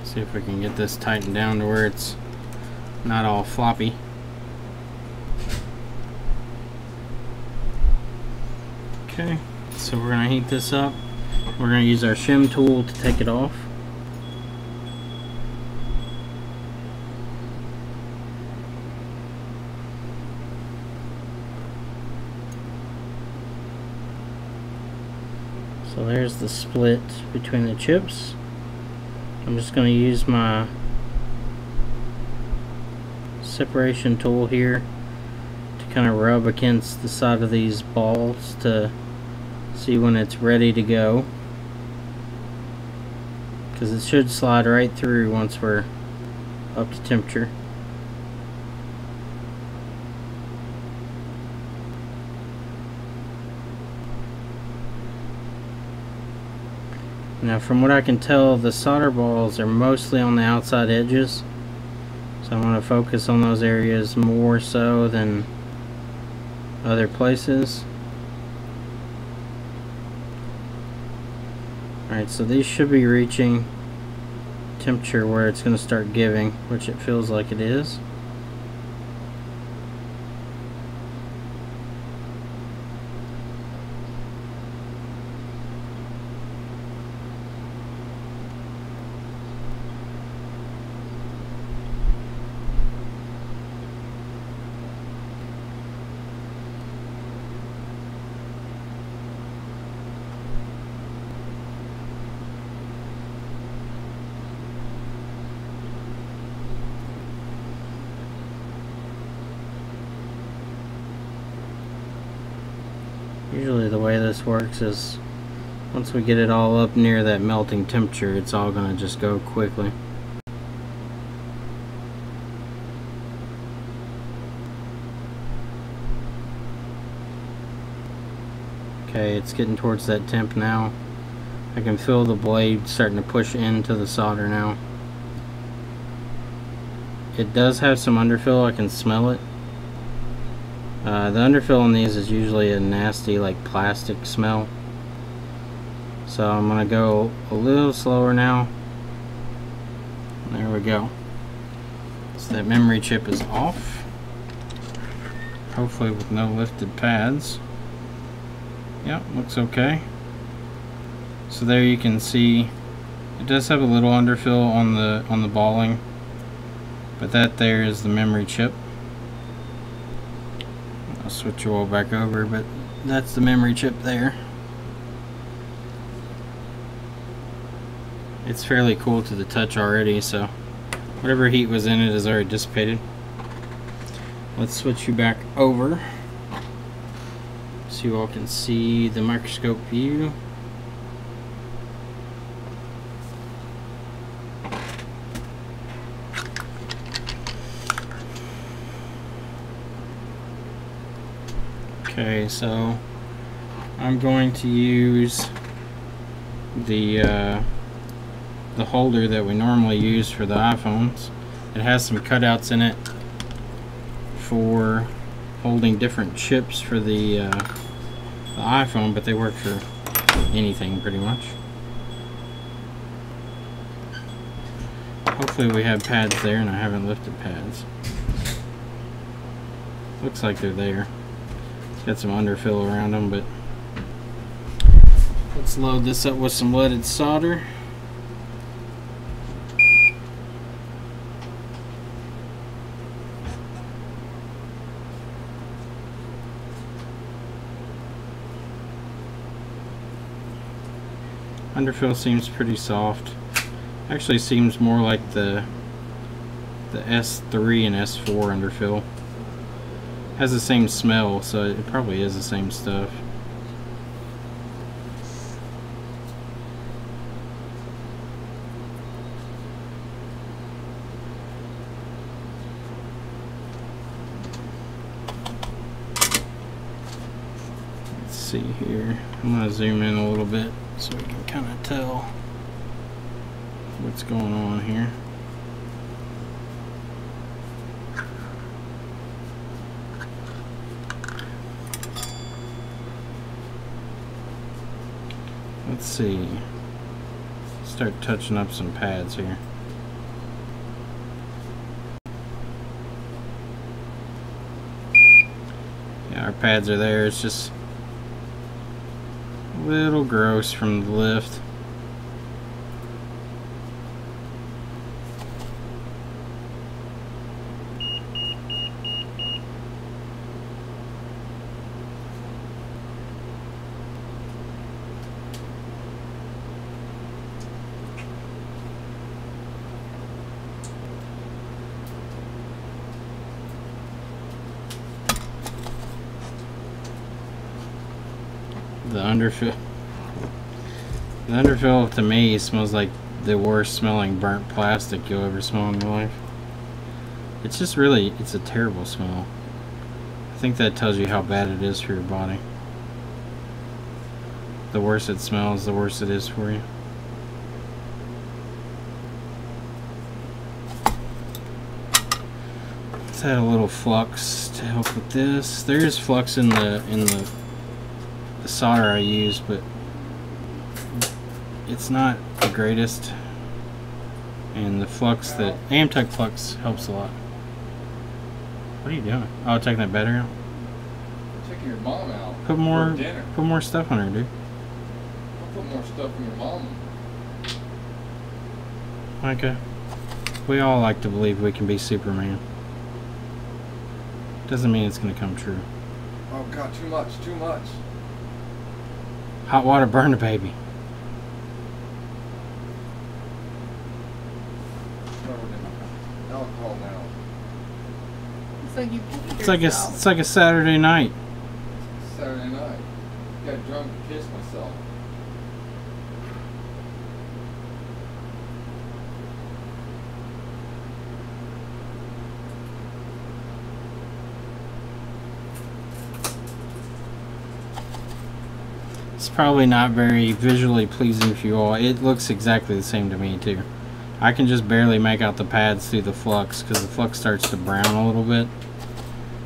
See if we can get this tightened down to where it's not all floppy. Okay, so we're going to heat this up. We're going to use our shim tool to take it off. So there's the split between the chips. I'm just going to use my separation tool here to kind of rub against the side of these balls to see when it's ready to go, because it should slide right through once we're up to temperature. Now from what I can tell, the solder balls are mostly on the outside edges, so I'm going to focus on those areas more so than other places. Alright, so these should be reaching temperature where it's going to start giving, which it feels like it is. Usually the way this works is once we get it all up near that melting temperature, it's all going to just go quickly. Okay, it's getting towards that temp now. I can feel the blade starting to push into the solder now. It does have some underfill, I can smell it. The underfill on these is usually a nasty, like, plastic smell. So I'm going to go a little slower now. There we go. So that memory chip is off. Hopefully with no lifted pads. Yep, looks okay. So there you can see it does have a little underfill on the balling, but that there is the memory chip. I'll switch you all back over, but that's the memory chip there. It's fairly cool to the touch already, so whatever heat was in it is already dissipated. Let's switch you back over so you all can see the microscope view. Okay, so I'm going to use the holder that we normally use for the iPhones. It has some cutouts in it for holding different chips for the iPhone, but they work for anything pretty much. Hopefully we have pads there, and I haven't lifted pads. Looks like they're there. It's got some underfill around them, but let's load this up with some leaded solder. Underfill seems pretty soft. Actually seems more like the S3 and S4 underfill. Has the same smell, so it probably is the same stuff. Let's see here. I'm gonna zoom in a little bit so we can kind of tell what's going on here. Let's see. Start touching up some pads here. Yeah, our pads are there. It's just a little gross from the lift. The underfill to me smells like the worst smelling burnt plastic you'll ever smell in your life. It's just really, it's a terrible smell. I think that tells you how bad it is for your body. The worse it smells, the worse it is for you. Let's add a little flux to help with this. There is flux in the solder I use, but it's not the greatest. And the flux, that AMTECH flux, helps a lot. What are you doing? Oh, taking that battery out? Taking your mom out. Put more stuff on her, dude. I'll put more stuff in your mom. Okay. We all like to believe we can be Superman. Doesn't mean it's gonna come true. Oh God, too much, too much. Hot water burn the baby. Alcohol now. It's like a Saturday night. Saturday night. Got drunk and kissed myself. It's probably not very visually pleasing for you all. It looks exactly the same to me too. I can just barely make out the pads through the flux because the flux starts to brown a little bit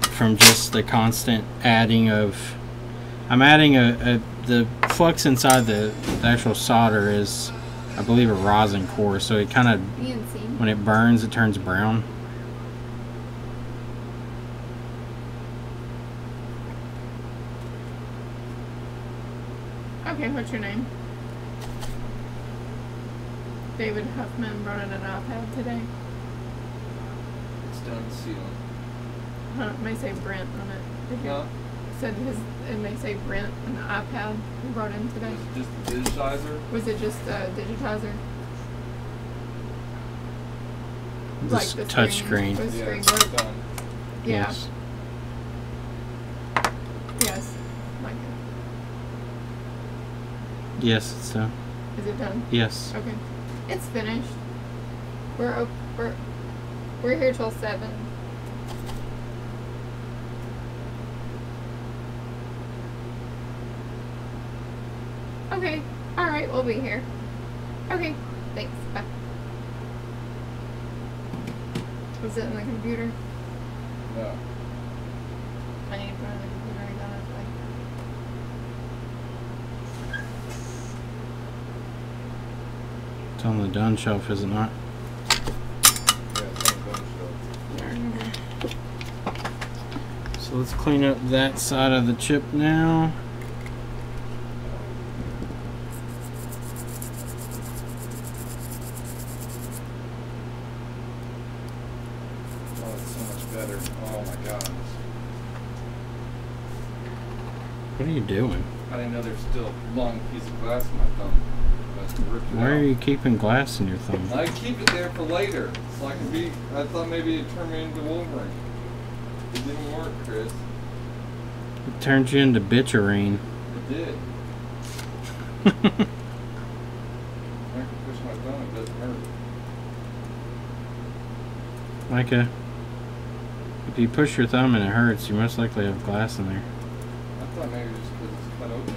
from just the constant adding of. I'm adding the flux inside the actual solder is, I believe, a rosin core, so it kind of, when it burns, it turns brown. Okay, what's your name? David Huffman brought in an iPad today. It's done sealing. It may say Brent on it. Did you? No. Said it may say Brent on the iPad he brought in today. Was it just the digitizer? Was it just a digitizer? Just touch screen. Was Yeah, screen it's work? done. Yeah. Yes. Yes. Like it. Yes, it's done. Is it done? Yes. Okay. It's finished. We're here till 7. Okay. Alright, we'll be here. Okay, thanks. Bye. Is it in the computer? No. I need to put it in the computer again, I think. It's on the done shelf, is it not? Yeah, it's on the bone shelf. So let's clean up that side of the chip now. Oh, it's so much better. Oh my god. What are you doing? I didn't know there's still a long piece of glass in my thumb. I must have ripped it Why out. are you keeping glass in your thumb? I keep it there for later, so I can be. I thought maybe it'd turn me into Wolverine. It didn't work, Chris. It turns you into bitcharine. It did. I can push my thumb, it doesn't hurt. Micah, if you push your thumb and it hurts, you most likely have glass in there. I thought maybe just because it's cut open.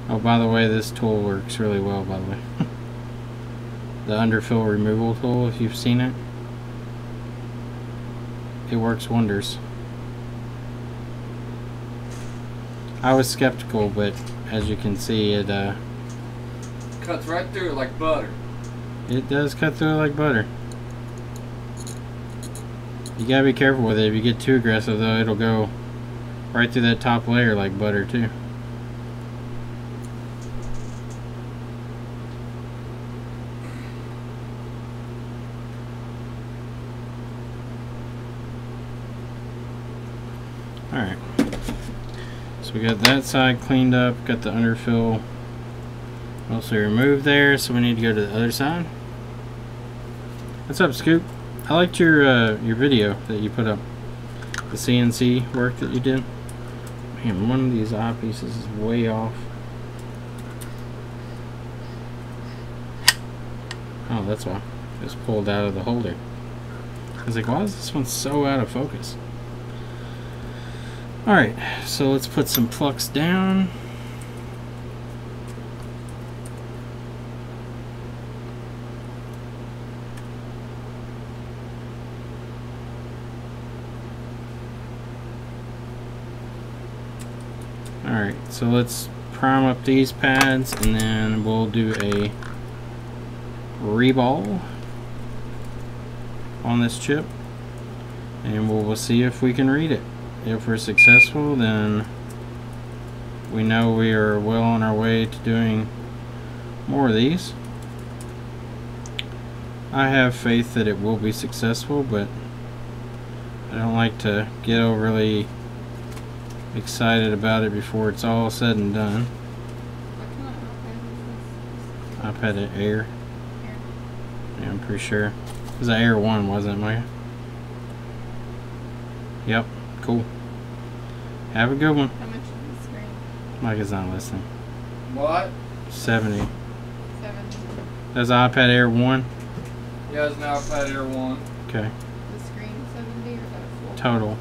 Oh, by the way, this tool works really well, by the way. The underfill removal tool, if you've seen it. It works wonders. I was skeptical, but as you can see, it Cuts right through it like butter. it does cut through it like butter. You gotta be careful with it. If you get too aggressive, though, it'll go right through that top layer like butter, too. Alright. So we got that side cleaned up, got the underfill mostly removed there, so we need to go to the other side. What's up, Scoop? I liked your video that you put up. The CNC work that you did. Man, one of these eyepieces is way off. Oh, that's why. Just pulled out of the holder. I was like, why is this one so out of focus? Alright, so let's put some flux down. Alright, so let's prime up these pads and then we'll do a reball on this chip and we'll see if we can read it. If we're successful, then we know we are well on our way to doing more of these. I have faith that it will be successful, but I don't like to get overly excited about it before it's all said and done. What kind of iPad is this? iPad Air. Here. Yeah, I'm pretty sure. It was an Air 1, wasn't it, Maya? Yep, cool. Have a good one. How much is the screen? Micah's not listening. What? 70. 7. That's iPad Air 1? Yeah, it's an iPad Air 1. Okay. The screen 70 or is that a full? Total.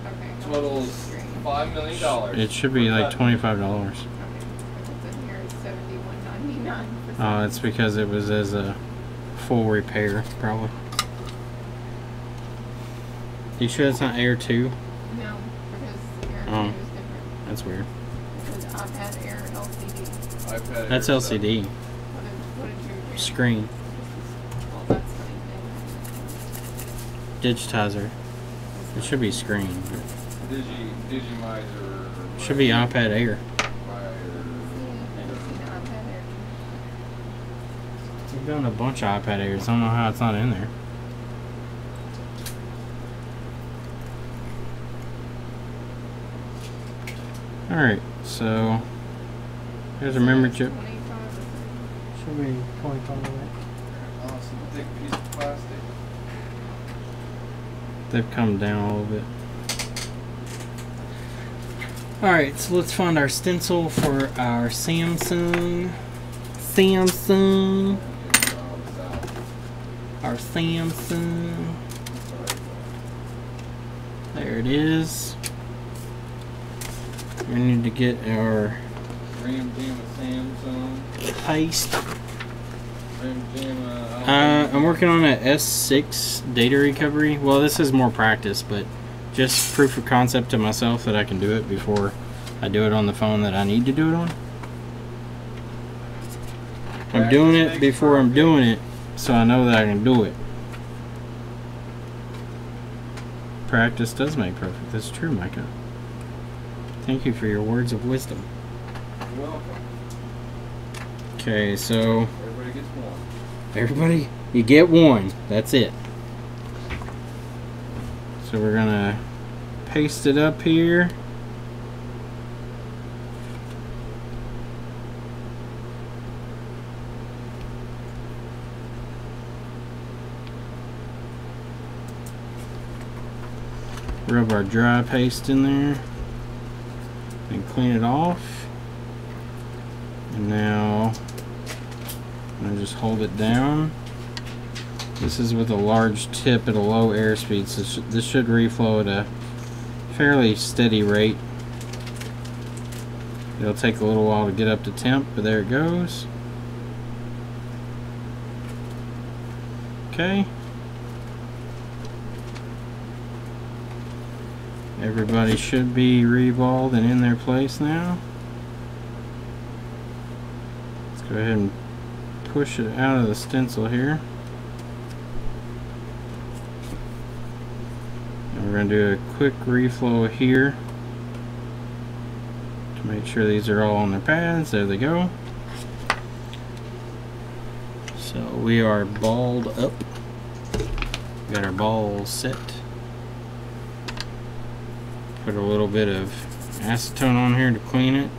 Okay. Total is Screen. $5 million. It should be like $25. Okay. What's in here is $71.99. Oh, it's because it was as a full repair, probably. You sure it's not Air 2? No, because Air Oh. 2 is different. That's weird. It says iPad Air LCD. iPad That's Air LCD. What did you do? Screen. Well, that's something. Digitizer. It should be screen. But Digimizer. it should be iPad Air. We've done a bunch of iPad Airs. I don't know how it's not in there. Alright, so here's a memory chip. 25. Should be 25 of it. Awesome, thick piece of plastic. They've come down a little bit. Alright, so let's find our stencil for our Samsung. Our Samsung. There it is. We need to get our Ram Jam Samsung. paste. Ram Jam I'm working on a S6 data recovery. Well, this is more practice, but just proof of concept to myself that I can do it before I do it on the phone that I need to do it on. I'm doing it before I'm doing it, so I know that I can do it. Practice does make perfect. That's true, Micah. Thank you for your words of wisdom. You're welcome. Okay, so Everybody gets one. everybody, you get one. That's it. So we're gonna paste it up here. Rub our dry paste in there and clean it off. And now I'm gonna just hold it down. This is with a large tip at a low airspeed, so this should reflow at a fairly steady rate. It'll take a little while to get up to temp, but there it goes. Okay. Everybody should be reballed and in their place now. Let's go ahead and push it out of the stencil here. And we're going to do a quick reflow here to make sure these are all on their pads. There they go. So we are balled up. We got our balls set. Put a little bit of acetone on here to clean it.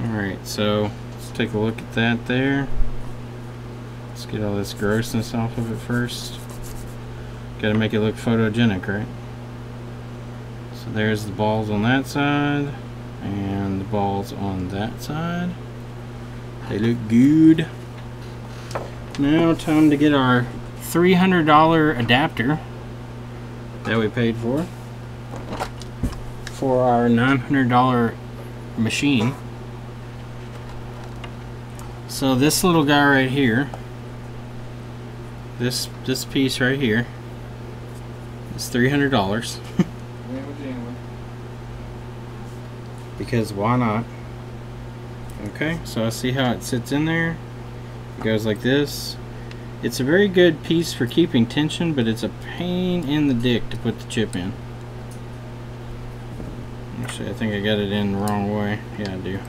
Alright, so let's take a look at that there. Let's get all this grossness off of it first. Gotta make it look photogenic, right? So there's the balls on that side and the balls on that side. They look good. Now time to get our $300 adapter that we paid for our $900 machine. So this little guy right here, this piece right here is $300. Because why not? Okay, so I see how it sits in there. It goes like this. It's a very good piece for keeping tension, but it's a pain in the dick to put the chip in. Actually, I think I got it in the wrong way. Yeah, I do.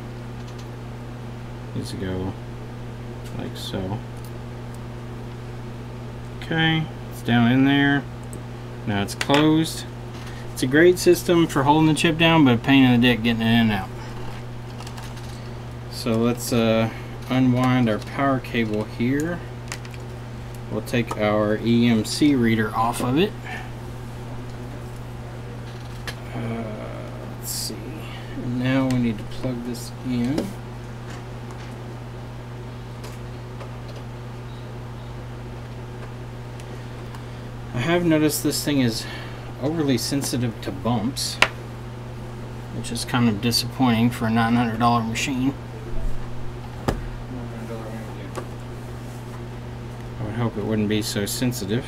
Needs to go like so. Okay, it's down in there. Now it's closed. It's a great system for holding the chip down, but a pain in the dick getting it in and out. So let's unwind our power cable here. We'll take our EMC reader off of it. Let's see. And now we need to plug this in. I have noticed this thing is overly sensitive to bumps, which is kind of disappointing for a $900 machine. I would hope it wouldn't be so sensitive.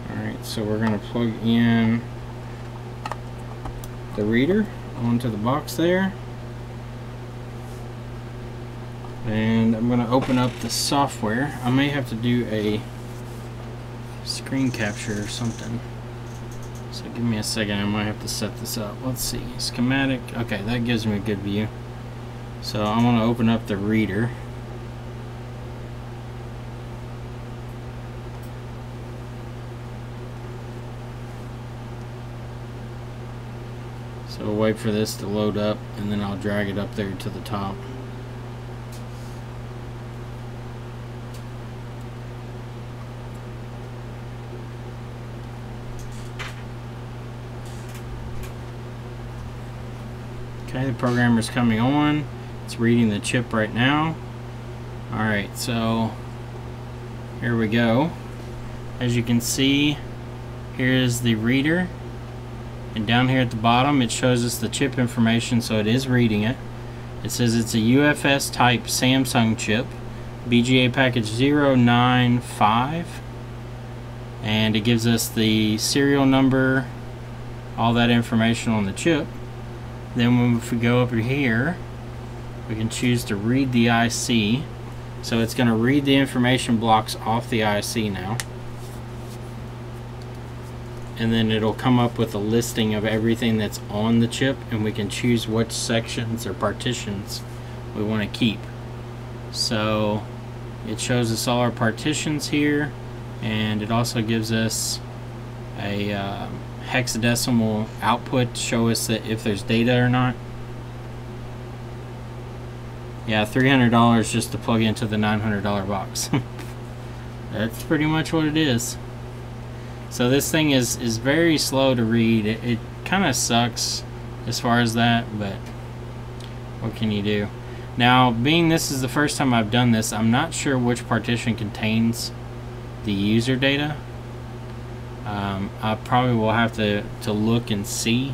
Alright, so we're going to plug in the reader onto the box there. And I'm going to open up the software. I may have to do a screen capture or something. So give me a second, I might have to set this up. Let's see, schematic. Okay, that gives me a good view. So I'm going to open up the reader. So we'll wait for this to load up and then I'll drag it up there to the top. Okay, the programmer's coming on. It's reading the chip right now. Alright, so here we go. As you can see, Here is the reader, and down here at the bottom it shows us the chip information, so it is reading it. It says it's a UFS type Samsung chip, BGA package 095, and it gives us the serial number, all that information on the chip. Then if we go over here, we can choose to read the IC. So it's going to read the information blocks off the IC now. And then it'll come up with a listing of everything that's on the chip, and we can choose which sections or partitions we want to keep. So it shows us all our partitions here, and it also gives us a hexadecimal output to show us that if there's data or not. Yeah, $300 just to plug into the $900 box. That's pretty much what it is. So this thing is very slow to read. It kind of sucks as far as that, but what can you do? Now, being this is the first time I've done this, I'm not sure which partition contains the user data. I probably will have to look and see,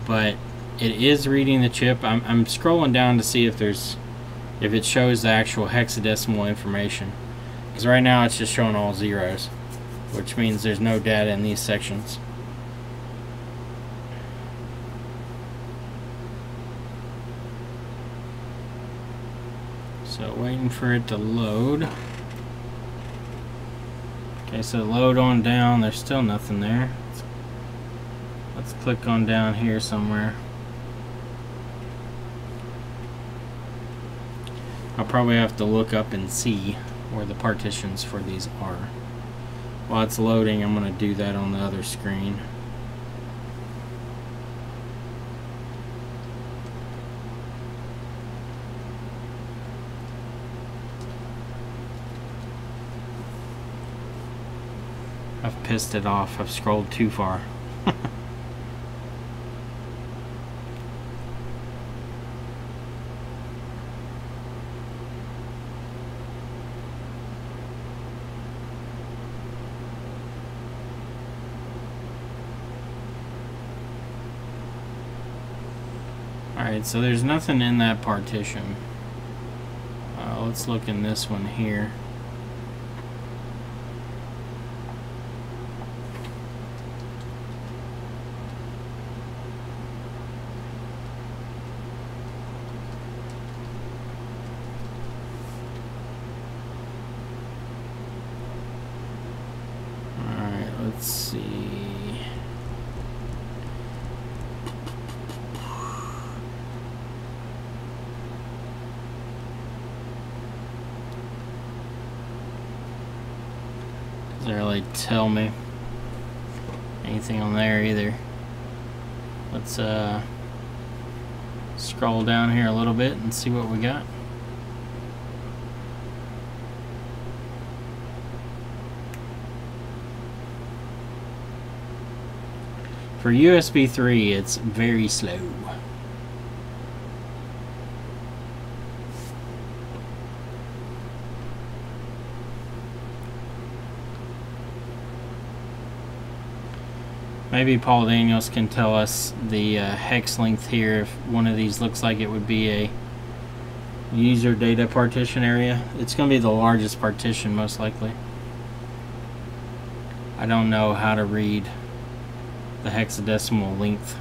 but it is reading the chip. I'm scrolling down to see if it shows the actual hexadecimal information, because right now it's just showing all zeros, which means there's no data in these sections. So waiting for it to load. Okay, so load on down, there's still nothing there. Let's click on down here somewhere. I'll probably have to look up and see where the partitions for these are. While it's loading, I'm going to do that on the other screen. I've pissed it off. I've scrolled too far. Alright, so there's nothing in that partition. Let's look in this one here. Let's see. Doesn't really tell me anything on there either. Let's scroll down here a little bit and see what we got. For USB 3, it's very slow. Maybe Paul Daniels can tell us the hex length here if one of these looks like it would be a user data partition area. It's going to be the largest partition most likely. I don't know how to read the hexadecimal length.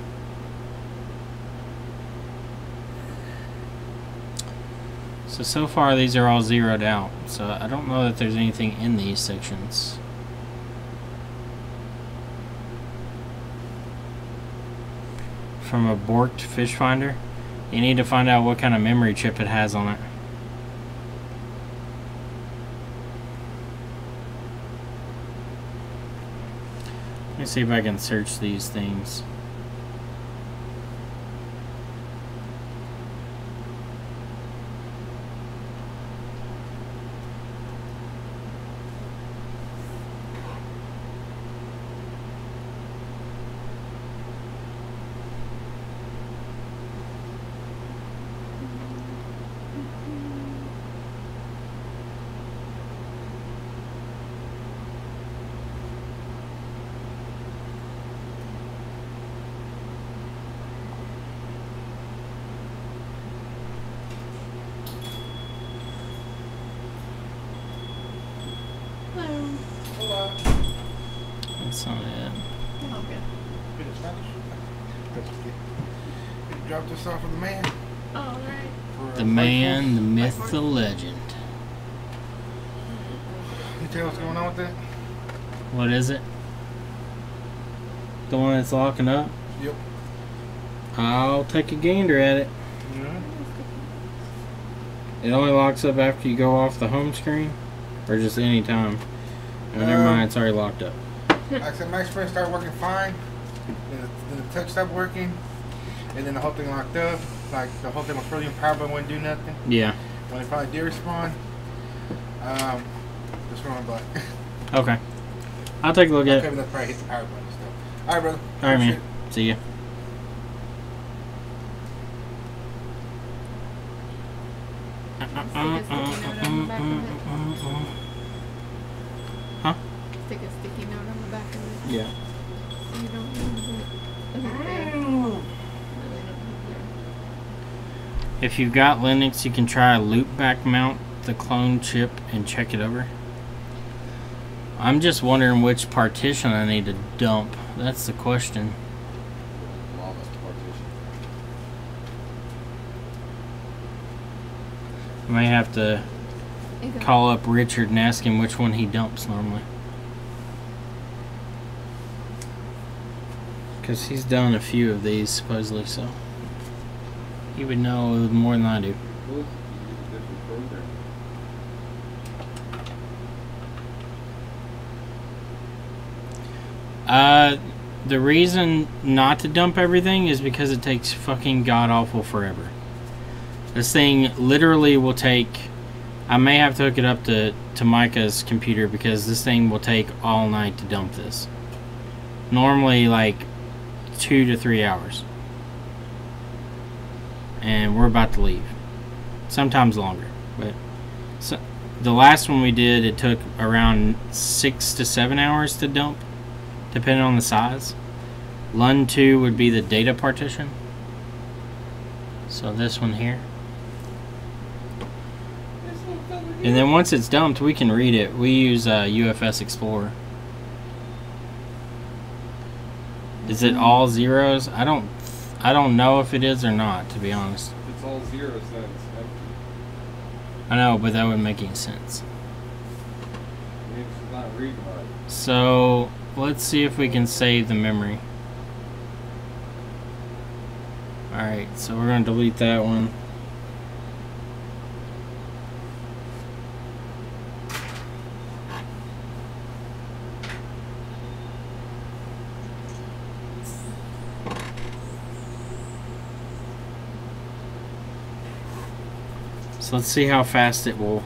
So far these are all zeroed out, so I don't know that there's anything in these sections. From a borked fish finder, you need to find out what kind of memory chip it has on it. Let me see if I can search these things. drop this off for the man. All right. The man, the myth, the legend. You tell what's going on with that? What is it? The one that's locking up? Yep. I'll take a gander at it. Yeah. It only locks up after you go off the home screen? Or just any time? Oh, never mind, it's already locked up. Like I said, my express started working fine. Then the touch stopped working. And then the whole thing locked up. Like the whole thing was really power but wouldn't do nothing. Yeah. When it finally did respond, it's wrong button. Okay. I'll take a look at Okay, it. but that's probably hit the power button and stuff. Alright, brother. Alright, man. Appreciate See ya. Huh? Stick a sticky note on the back of it. Yeah. So you don't lose it. If you've got Linux, you can try a loopback mount the clone chip and check it over. I'm just wondering which partition I need to dump. That's the question. I may have to call up Richard and ask him which one he dumps normally. Because he's done a few of these, supposedly, so he would know more than I do. The reason not to dump everything is because it takes fucking god-awful forever. This thing literally will take... I may have to hook it up to Micah's computer because this thing will take all night to dump this. Normally, like, 2 to 3 hours. And we're about to leave. Sometimes longer. But so, the last one we did, it took around 6 to 7 hours to dump, depending on the size. Lund 2 would be the data partition. So this one here. And then once it's dumped, we can read it. We use UFS Explorer. Is it all zeros? I don't know if it is or not, to be honest. If it's all zeros, then it's empty. I know, but that wouldn't make any sense. It means it's not reading right. So let's see if we can save the memory. Alright, so we're going to delete that one. So let's see how fast it will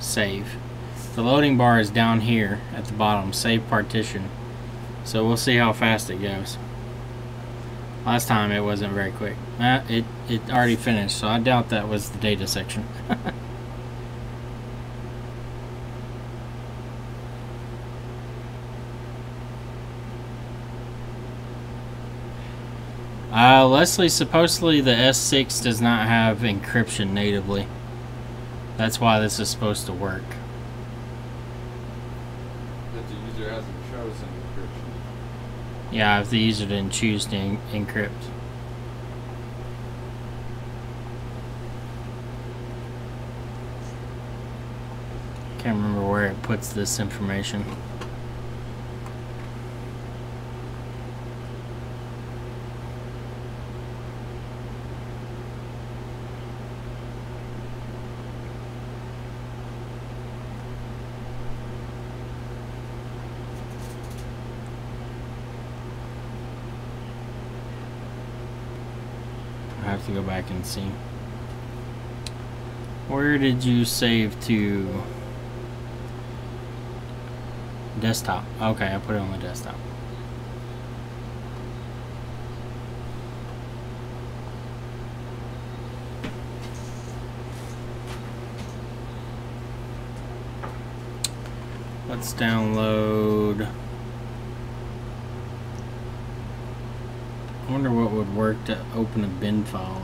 save. The loading bar is down here at the bottom, save partition. So we'll see how fast it goes. Last time it wasn't very quick. It already finished, so I doubt that was the data section. Leslie, supposedly the S6 does not have encryption natively. That's why this is supposed to work. That the user hasn't chosen encryption. Yeah, if the user didn't choose to encrypt. Can't remember where it puts this information. I have to go back and see. Where did you save to? Desktop. Okay, I put it on the desktop. Let's download. I wonder what would work to open a bin file.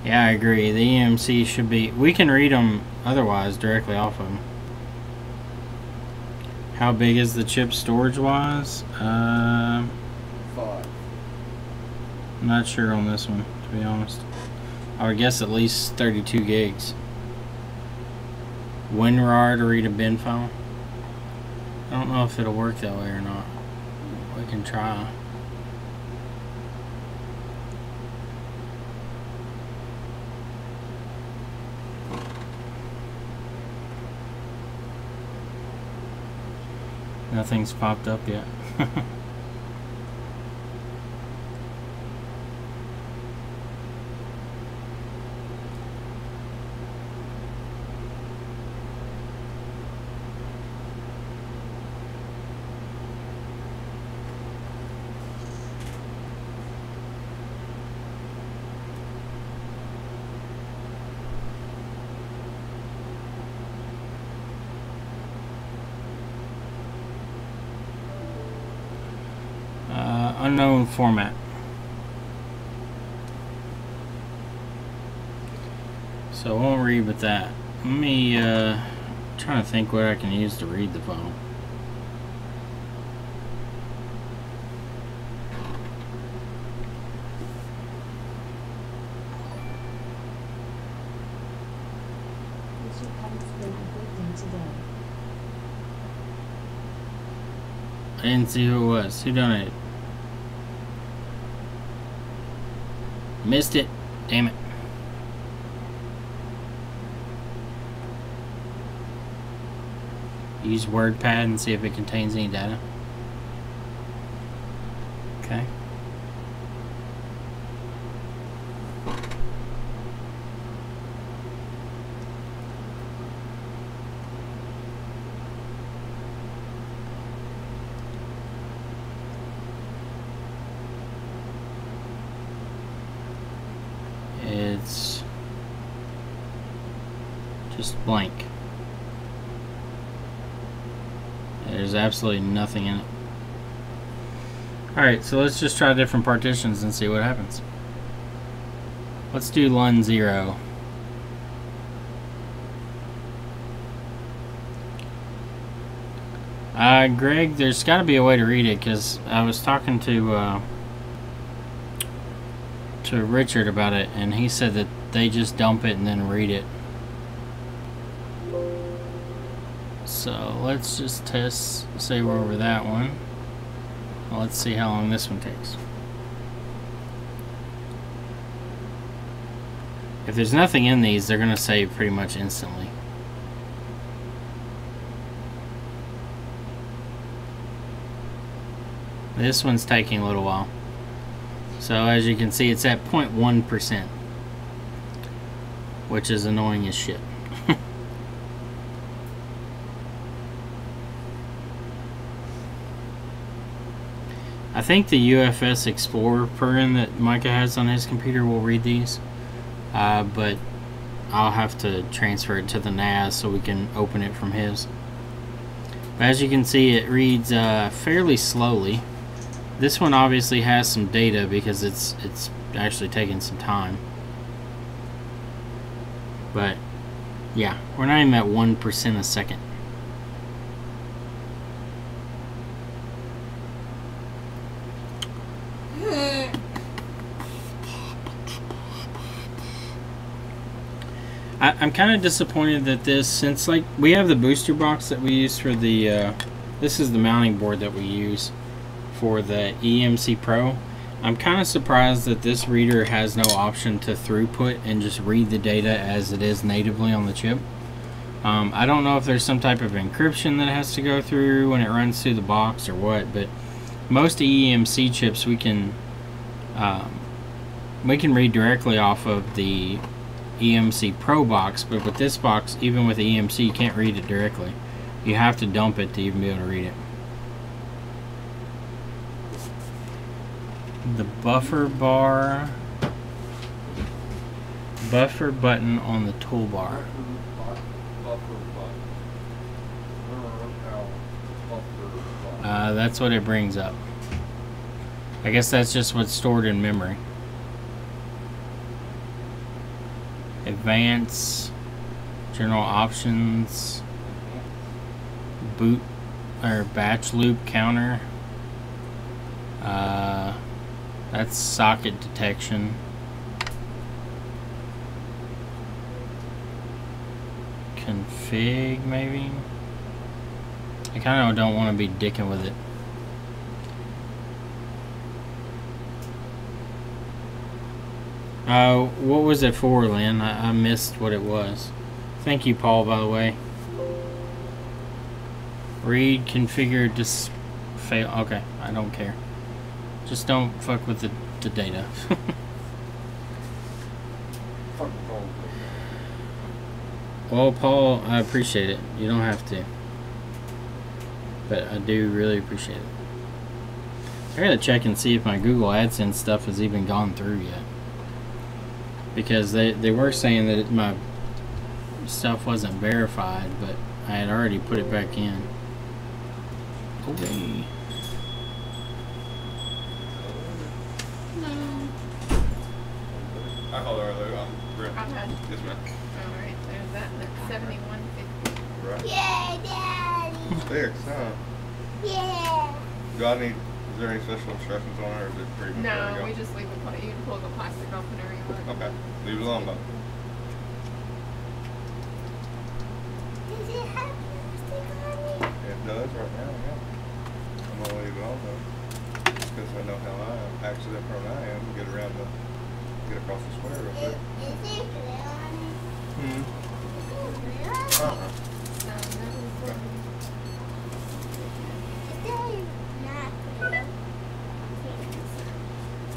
Yeah, I agree. The EMC should be... We can read them otherwise directly off of them. How big is the chip storage-wise? 5. I'm not sure on this one, to be honest. I would guess at least 32 gigs. WinRAR to read a bin file. I don't know if it'll work that way or not. We can try. Nothing's popped up yet. Unknown format. So I won't read with that. Let me trying to think what I can use to read the file. I didn't see who it was. Who donated? Missed it. Damn it. Use WordPad and see if it contains any data. Okay. It's just blank. There's absolutely nothing in it. Alright, so let's just try different partitions and see what happens. Let's do LUN 0. Greg, there's got to be a way to read it, because I was talking to Richard about it, and he said that they just dump it and then read it. So let's just test, say we're over that one. Well, let's see how long this one takes. If there's nothing in these, they're going to save pretty much instantly. This one's taking a little while. So as you can see, it's at 0.1%, which is annoying as shit. I think the UFS Explorer program that Micah has on his computer will read these, but I'll have to transfer it to the NAS so we can open it from his. But as you can see, it reads fairly slowly. This one obviously has some data because it's actually taking some time. But yeah, we're not even at 1% a second. I'm kind of disappointed that this, since like we have the booster box that we use for the this is the mounting board that we use for the EMC Pro. I'm kind of surprised that this reader has no option to throughput and just read the data as it is natively on the chip. I don't know if there's some type of encryption that has to go through when it runs through the box or what, but most EMC chips we can read directly off of the EMC Pro box, but with this box, even with the EMC, you can't read it directly. You have to dump it to even be able to read it. The buffer button on the toolbar. Buffer button. That's what it brings up. I guess that's just what's stored in memory. Advanced, general options, boot or batch loop counter. That's socket detection. Config maybe. I kind of don't want to be dicking with it. What was it for, Lynn? I missed what it was. Thank you, Paul, by the way. Read, configure, fail. Okay, I don't care. Just don't fuck with the data. Well, Paul, I appreciate it. You don't have to. But I do really appreciate it. I gotta check and see if my Google AdSense stuff has even gone through yet. Because they were saying that my stuff wasn't verified, but I had already put it back in. Okay. I called earlier. I'm Brent. I've had. Yes, ma'am. Alright, there's that. That's 7150. Right. Yeah, Daddy. Sticks, huh? Yeah. Do I need? Is there any special instructions on it, or is it pretty much ready to No, go? we just leave the you can pull the plastic off whenever you want. Okay. Leave it alone, though. Does it have plastic on it? It does right now, yeah. I'm gonna leave it on though, because I know how accident prone I am. Get around the, get across the square real quick. Is it glue on it? Hmm. Glue on it? Uh-huh. Is there not glue?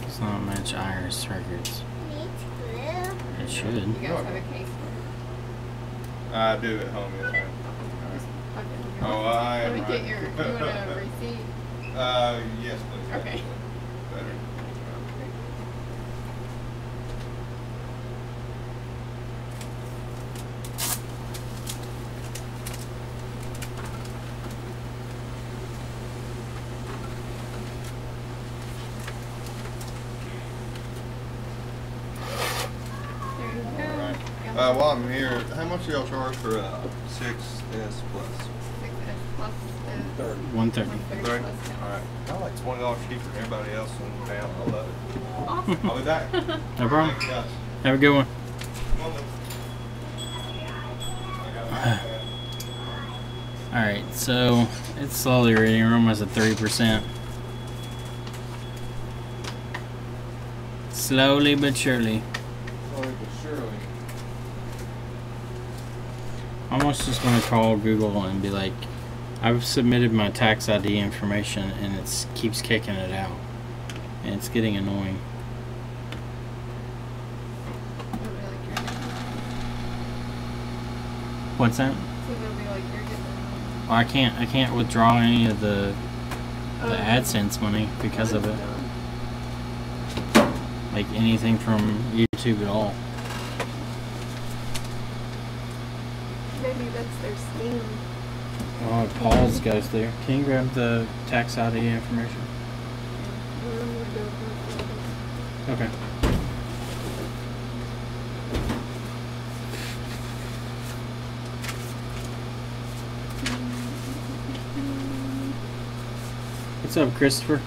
It's not match iris records. Needs glue? It should. You guys have a case for it. I do at home, yes, ma'am. Just plug it in your Oh, I Let am me right. get your, you want a receipt? Yes, please. Okay. Better. There you go. Alright. Yeah. While I'm here, how much do y'all charge for 6S Plus? 6S plus is 130. 130 Right? plus tax. Alright. I'm like $20 cheaper than everybody else in town. I love it. Awesome. I'll be back. No problem. Thank you, guys. Have a good one. Come on, then. I got it. Alright, so it's slowly reading. We're almost at 30%. Slowly but surely. Slowly but surely. I almost just want to call Google and be like, I've submitted my tax ID information and it keeps kicking it out. And it's getting annoying. It'll be like you're getting What's that? so it'll be like you're getting Well, I can't withdraw any of the AdSense money because of it. Like anything from YouTube at all. Maybe that's their scheme. Oh, it pause goes there. Can you grab the tax ID information? Okay. What's up, Christopher?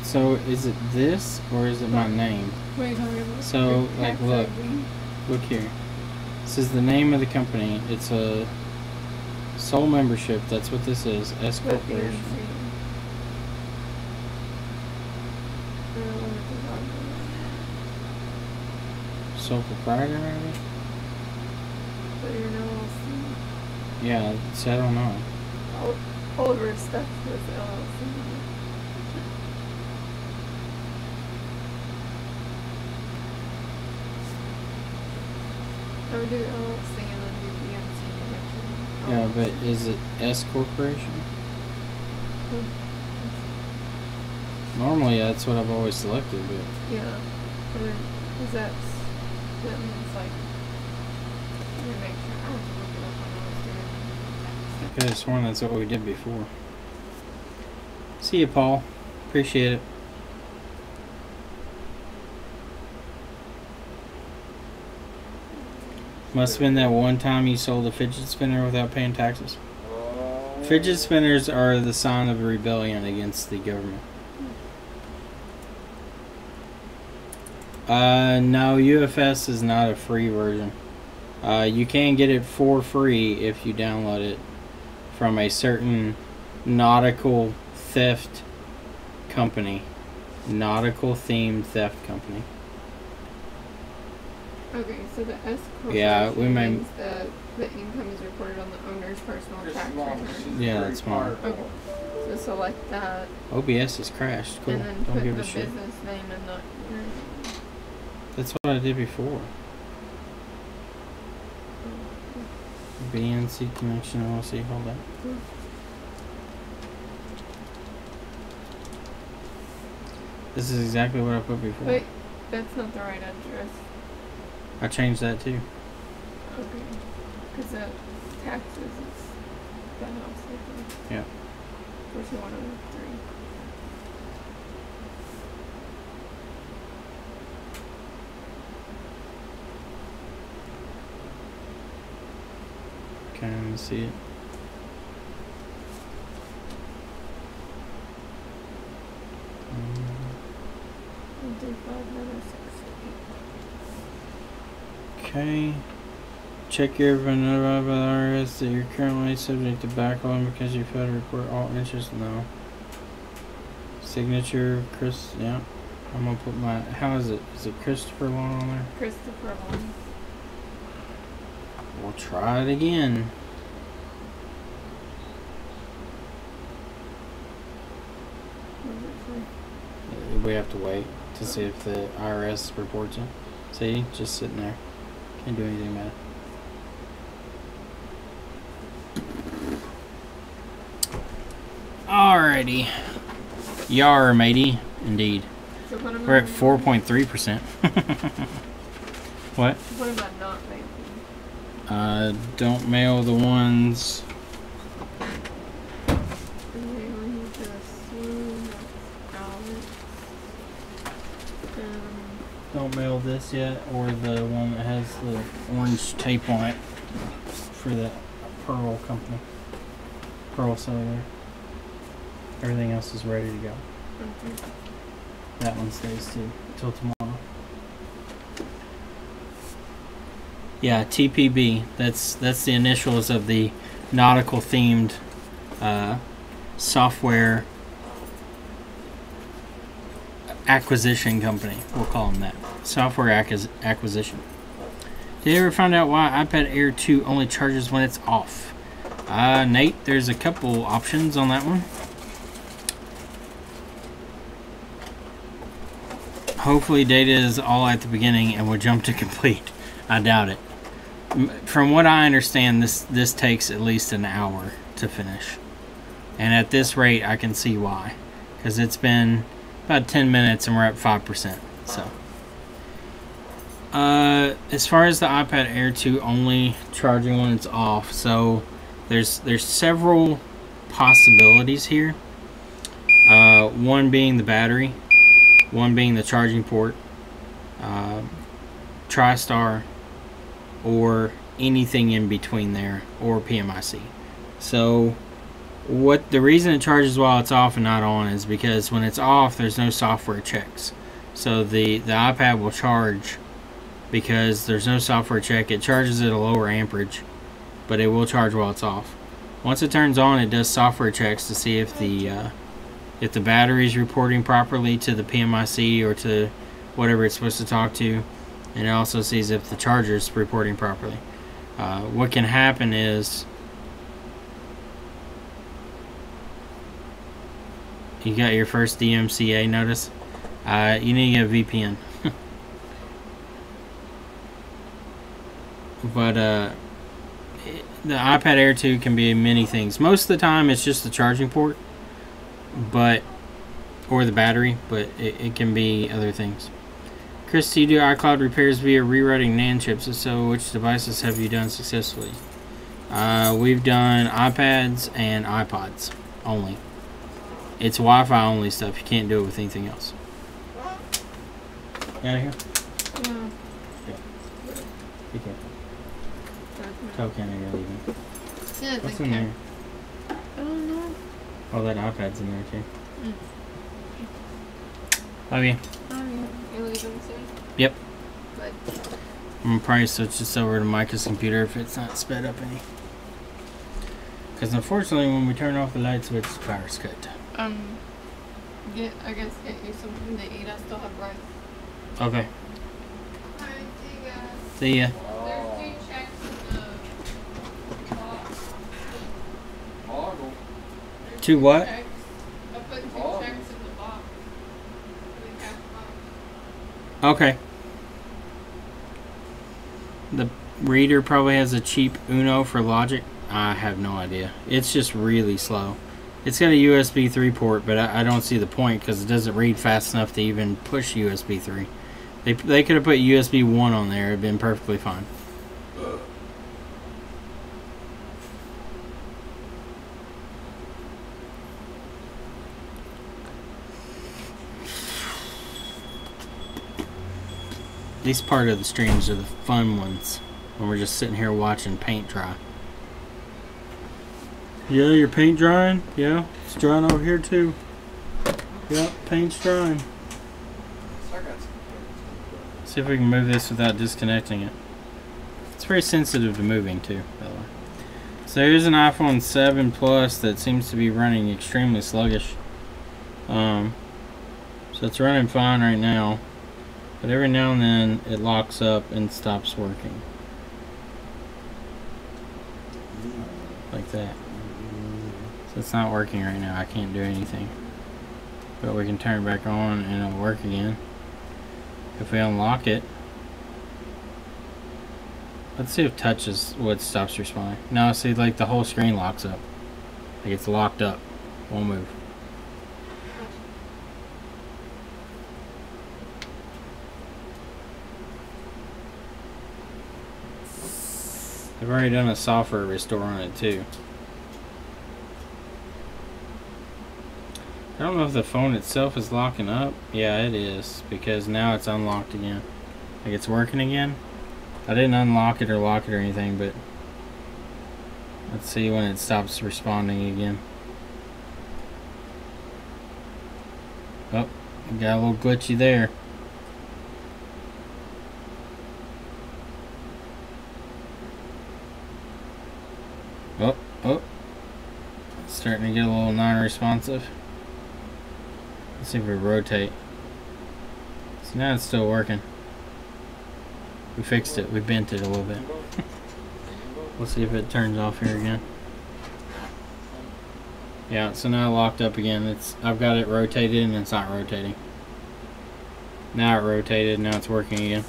So is it this or is it my name? Wait, hold on. So, like, look. Look here. This is the name of the company. It's a sole membership. That's what this is. S Corporation. Sole proprietor, maybe? But you're no LLC. Yeah, so I don't know. All of our stuff was LLC. I would do LLC and then do PMC. Yeah, but is it S Corporation? Normally, that's what I've always selected, but Yeah. Or is that That means like, let me make sure. I have to look it up when I was doing I could have sworn that's what we did before. See you, Paul. Appreciate it. Must have been that one time you sold a fidget spinner without paying taxes. Fidget spinners are the sign of a rebellion against the government. No, UFS is not a free version. You can get it for free if you download it from a certain nautical theft company. Nautical themed theft company. Okay, so the S corporation Yeah, we may- means that the income is reported on the owner's personal tax return. Yeah, that's fine. Okay, so select that, OBS has crashed. Cool. and then Don't put give the a shit. business name and the That's what I did before. BNC connection LLC. Hold on. This is exactly what I put before. Wait, that's not the right address. I changed that too. Okay, because the taxes is the house, I think. Yeah. 4103. Can I see it? Okay. Check your vanilla by the IRS that you're currently subject to backlogging because you failed to report all interest. No. Signature, Chris. Yeah. I'm gonna put my. How is it? Is it Christopher Long on there? Christopher Long. We'll try it again. What does it say? We have to wait to see if the IRS reports it. See, just sitting there. Can't do anything about it. Alrighty. Yar, matey. Indeed. So what am We're at I- 4.3%. What? What am I not making? Don't mail the ones. Mailing to Sue, that's Alex. Don't mail this yet, or the one that has the orange tape on it for the Pearl company. Pearl Cellular. Everything else is ready to go. Okay. That one stays too until tomorrow. Yeah, TPB. That's the initials of the nautical themed software acquisition company. We'll call them that. Software acquisition. Did you ever find out why iPad Air 2 only charges when it's off? Nate, there's a couple options on that one. Hopefully data is all at the beginning and will jump to complete. I doubt it. From what I understand, this takes at least an hour to finish. And at this rate, I can see why. Because it's been about 10 minutes and we're at 5%. So, as far as the iPad Air 2 only charging when it's off, so there's several possibilities here. One being the battery. One being the charging port, TriStar, or anything in between there, or PMIC. So, the reason it charges while it's off and not on is because when it's off, there's no software checks. So the iPad will charge because there's no software check. It charges at a lower amperage, but it will charge while it's off. Once it turns on, it does software checks to see if the battery is reporting properly to the PMIC or to whatever it's supposed to talk to, and it also sees if the charger is reporting properly. What can happen is you got your first DMCA notice. You need to get a VPN. But the iPad Air 2 can be many things. Most of the time it's just the charging port, or the battery, but it can be other things. Chris, do you do iCloud repairs via rewriting NAND chips? If so, which devices have you done successfully? We've done iPads and iPods only. It's Wi-Fi only stuff. You can't do it with anything else. You out of here? No. Be careful. Tell Kenny you're leaving. Yeah, What's in there? I don't know. Oh, that iPad's in there too. Mm. Love you. Oh, yeah. You're leaving soon? Yep. But I'm gonna probably switch this over to Micah's computer if it's not sped up any. Because unfortunately, when we turn off the light switch, the power's cut. I guess get you something to eat. I still have rice. Okay. Alright, see you guys. See ya. There's 2 checks in the box. Boggle. There's 2 what? checks. I put 2 Oh. checks in the box. For the cash box. Okay. The reader probably has a cheap Uno for logic. I have no idea. It's just really slow. It's got a USB 3 port, but I don't see the point because it doesn't read fast enough to even push USB 3. They could have put USB 1 on there. It would have been perfectly fine. These part of the streams are the fun ones when we're just sitting here watching paint dry. Yeah, your paint drying? Yeah, it's drying over here too. Yep, paint's drying. See if we can move this without disconnecting it. It's very sensitive to moving too, by the way. So here's an iPhone 7 Plus that seems to be running extremely sluggish. So it's running fine right now, but every now and then it locks up and stops working. Like that. So it's not working right now. I can't do anything. But we can turn it back on and it'll work again. If we unlock it. Let's see if touch is what stops responding. No, see, like the whole screen locks up. Like it's locked up. Won't move. I've already done a software restore on it too. I don't know if the phone itself is locking up. Yeah, it is, because now it's unlocked again. Like it's working again. I didn't unlock it or lock it or anything, but let's see when it stops responding again. Oh, got a little glitchy there. Oh, it's starting to get a little non-responsive. Let's see if we rotate. So now it's still working. We fixed it. We bent it a little bit. Let's see if it turns off here again. Yeah, so now it locked up again. I've got it rotated and it's not rotating. Now it rotated, now it's working again.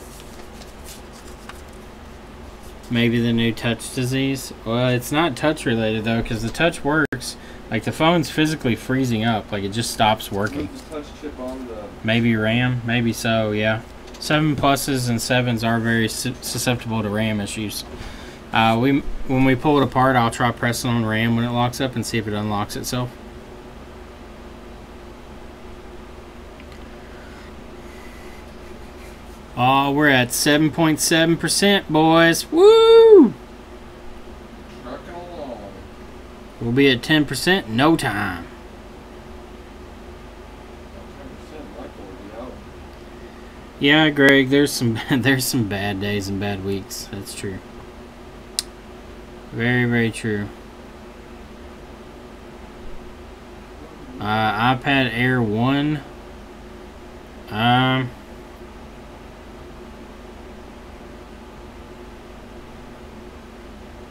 Maybe the new touch disease? Well, it's not touch related though, because the touch works. Like the phone's physically freezing up, like it just stops working. Maybe RAM, maybe so, yeah. 7 Pluses and 7s are very susceptible to RAM issues. When we pull it apart, I'll try pressing on RAM when it locks up and see if it unlocks itself. Oh, we're at 7.7%, boys. Woo! Trucking along. We'll be at 10% in no time. 10% like already out. Yeah, Greg, there's some bad days and bad weeks. That's true. Very, very true. iPad Air 1.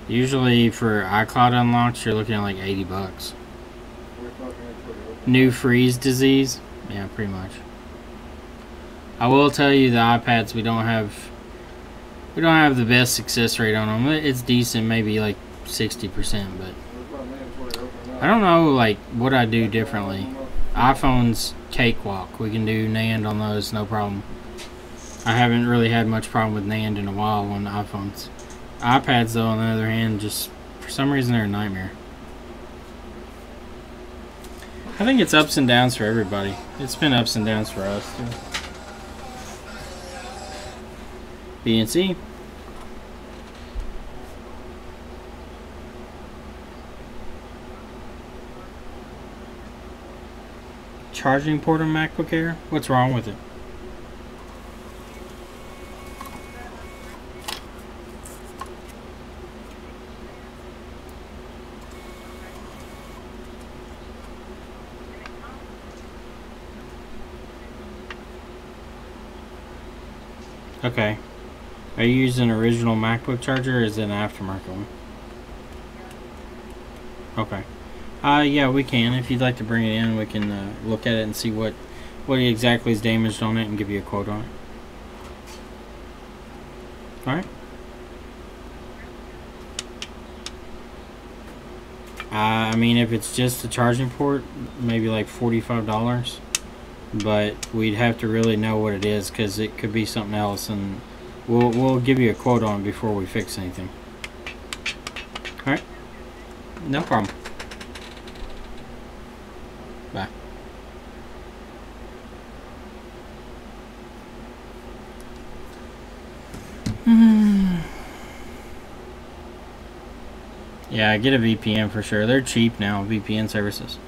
Usually for iCloud unlocks, you're looking at like 80 bucks. New freeze disease? Yeah, pretty much. I will tell you the iPads we don't have the best success rate on them. It's decent, maybe like 60%, but I don't know like what I do differently. iPhone's cakewalk. We can do NAND on those, no problem. I haven't really had much problem with NAND in a while on the iPhones. iPads, though, on the other hand, just for some reason they're a nightmare. I think it's ups and downs for everybody. It's been ups and downs for us, too. BNC. Charging port on MacBook Air? What's wrong with it? Okay. Are you using an original MacBook charger or is it an aftermarket one? Okay. Yeah, we can. If you'd like to bring it in, we can look at it and see what exactly is damaged on it and give you a quote on it. Alright. I mean, if it's just a charging port, maybe like $45. But we'd have to really know what it is because it could be something else, and we'll give you a quote on it before we fix anything. Alright. No problem. Bye. Yeah, get a VPN for sure. They're cheap now, VPN services.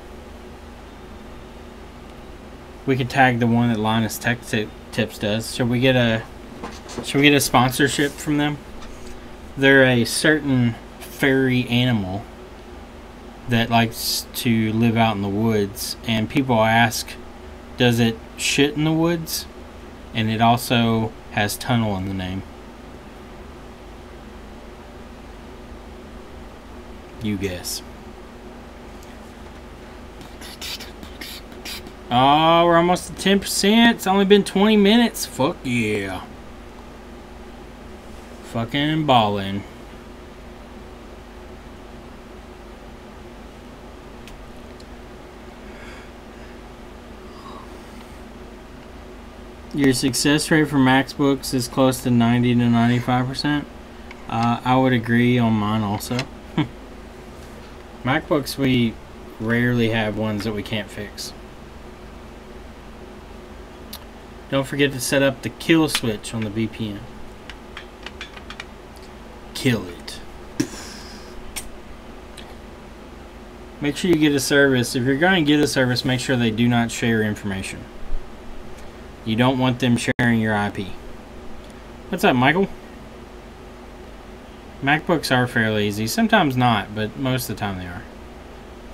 We could tag the one that Linus Tech Tips does. Should we get a sponsorship from them? They're a certain furry animal that likes to live out in the woods, and people ask, does it shit in the woods? And it also has tunnel in the name. You guess. Oh, we're almost at 10%. It's only been 20 minutes. Fuck yeah. Fucking ballin'. Your success rate for MacBooks is close to 90 to 95%. I would agree on mine also. MacBooks, we rarely have ones that we can't fix. Don't forget to set up the kill switch on the VPN. Kill it. Make sure you get a service. If you're going to get a service, make sure they do not share information. You don't want them sharing your IP. What's up, Michael? MacBooks are fairly easy. Sometimes not, but most of the time they are.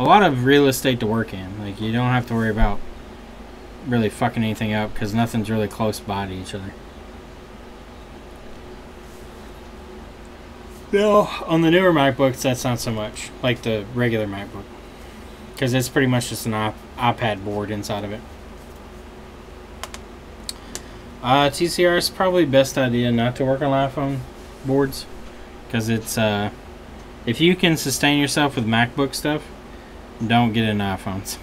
A lot of real estate to work in. Like, you don't have to worry about really fucking anything up because nothing's really close by to each other. No, on the newer MacBooks, that's not so much. Like the regular MacBook. Because it's pretty much just an iPad board inside of it. TCR is probably best idea not to work on iPhone boards. Because it's, if you can sustain yourself with MacBook stuff, don't get into iPhones.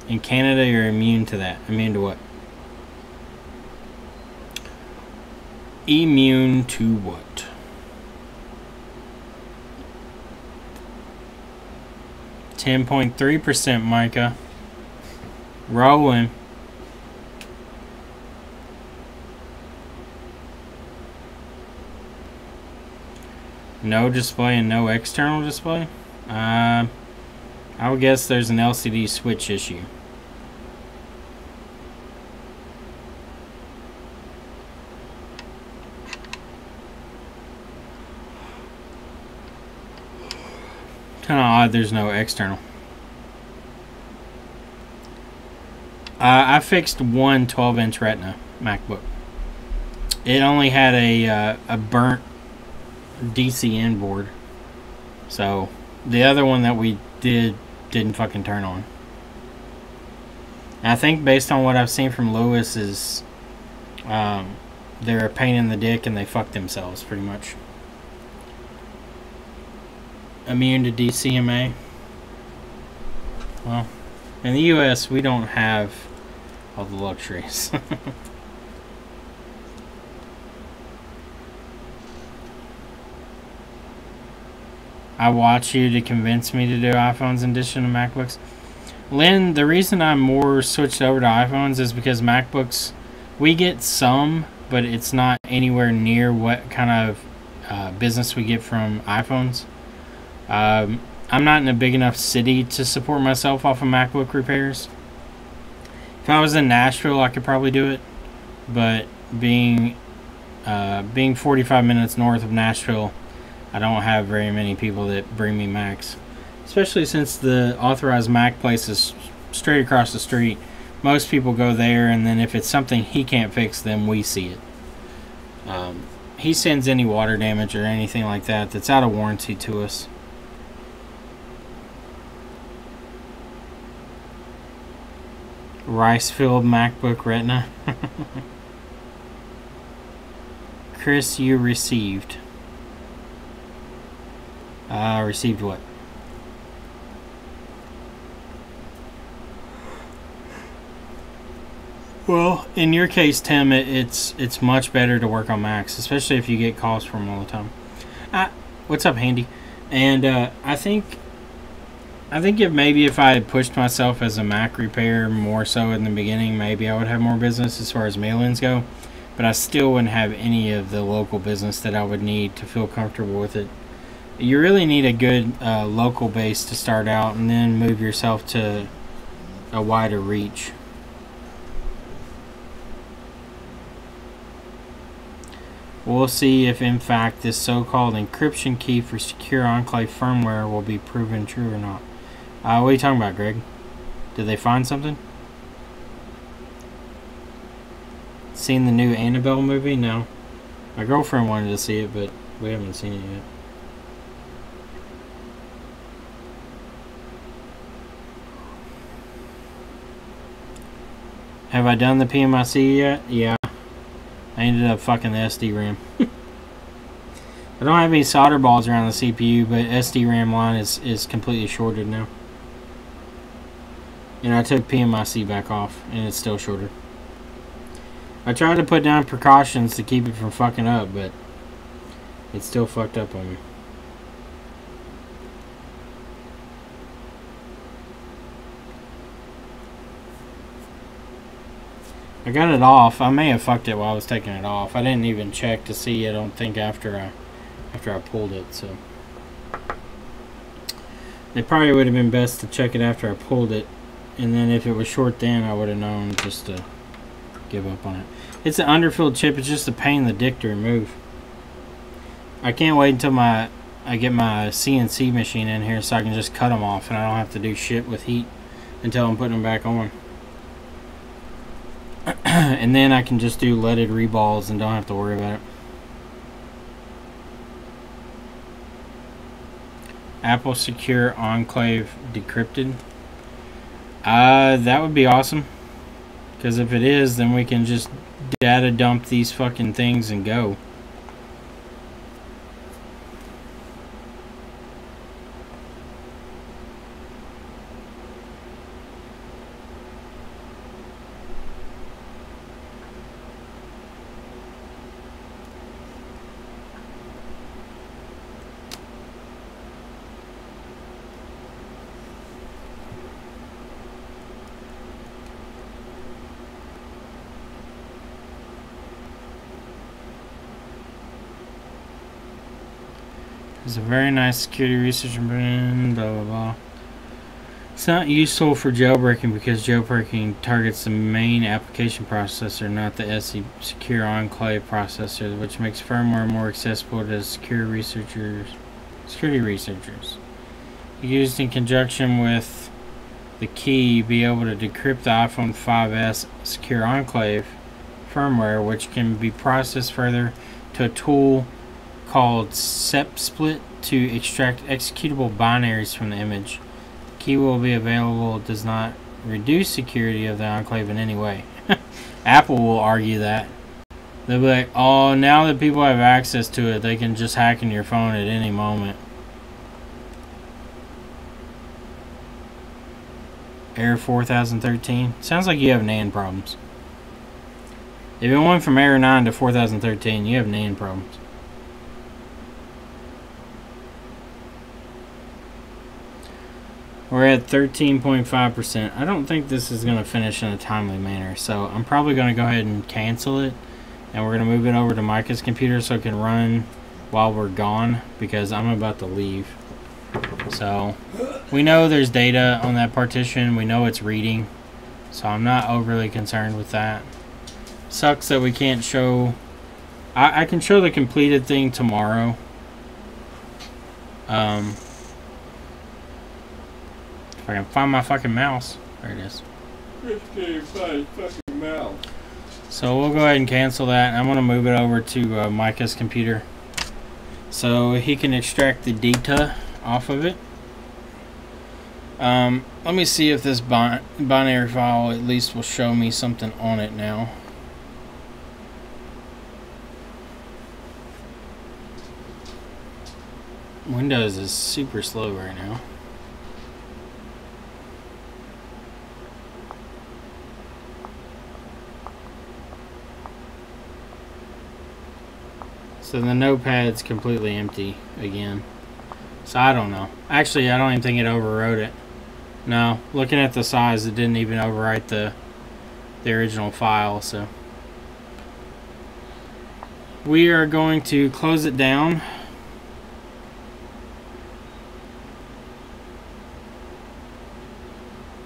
In Canada, you're immune to that. Immune to what? Immune to what? .3%, Micah. Rolling. No display and no external display? I would guess there's an LCD switch issue. Kind of odd there's no external. I fixed one 12-inch Retina MacBook. It only had a burnt DCN board. So the other one that we didn't fucking turn on. And I think based on what I've seen from Lewis is they're a pain in the dick and they fuck themselves pretty much. Immune to DCMA. well, in the U.S. we don't have all the luxuries. I watch you to convince me to do iPhones in addition to MacBooks. Lynn, the reason I'm more switched over to iPhones is because MacBooks, we get some, but it's not anywhere near what kind of business we get from iPhones. I'm not in a big enough city to support myself off of MacBook repairs. If I was in Nashville, I could probably do it, but being 45 minutes north of Nashville, I don't have very many people that bring me Macs, especially since the authorized Mac place is straight across the street. Most people go there, and then if it's something he can't fix, then we see it. He sends any water damage or anything like that that's out of warranty to us. Rice-filled MacBook Retina. Chris, you received. Received what? Well, in your case, Tim, it's much better to work on Macs, especially if you get calls from them all the time. What's up, Handy? And I think if I had pushed myself as a Mac repair more so in the beginning, maybe I would have more business as far as mail-ins go. But I still wouldn't have any of the local business that I would need to feel comfortable with it. You really need a good local base to start out, and then move yourself to a wider reach. We'll see if in fact this so-called encryption key for secure enclave firmware will be proven true or not. What are you talking about, Greg? Did they find something? Seen the new Annabelle movie? No. My girlfriend wanted to see it, but we haven't seen it yet. Have I done the PMIC yet? Yeah. I ended up fucking the SD RAM. I don't have any solder balls around the CPU, but SD RAM line is completely shorted now. And I took PMIC back off, and it's still shorted. I tried to put down precautions to keep it from fucking up, but it's still fucked up on me. I got it off. I may have fucked it while I was taking it off. I didn't even check to see. I don't think after I pulled it. So it probably would have been best to check it after I pulled it, and then if it was short, then I would have known just to give up on it. It's an underfilled chip. It's just a pain in the dick to remove. I can't wait until I get my CNC machine in here so I can just cut them off, and I don't have to do shit with heat until I'm putting them back on. And then I can just do leaded reballs and don't have to worry about it. Apple Secure Enclave decrypted. That would be awesome. Because if it is, then we can just data dump these fucking things and go. It's a very nice security research and blah blah blah. It's not useful for jailbreaking because jailbreaking targets the main application processor, not the SE Secure Enclave processor, which makes firmware more accessible to security researchers. Used in conjunction with the key, be able to decrypt the iPhone 5S Secure Enclave firmware, which can be processed further to a tool called sepsplit to extract executable binaries from the image. The key will be available. It does not reduce security of the enclave in any way. Apple will argue that. They'll be like, oh, now that people have access to it, they can just hack into your phone at any moment. Error 4013. Sounds like you have NAND problems. If it went from error 9 to 4013, you have NAND problems. We're at 13.5%. I don't think this is going to finish in a timely manner, so I'm probably going to go ahead and cancel it, and we're going to move it over to Micah's computer so it can run while we're gone, because I'm about to leave. So we know there's data on that partition. We know it's reading, so I'm not overly concerned with that. Sucks that we can't show... I can show the completed thing tomorrow. If I can find my fucking mouse. There it is. So we'll go ahead and cancel that. I'm going to move it over to Micah's computer so he can extract the data off of it. Let me see if this binary file at least will show me something on it now. Windows is super slow right now. So the notepad's completely empty again. So I don't know. Actually, I don't even think it overwrote it. No, looking at the size, it didn't even overwrite the original file. So we are going to close it down.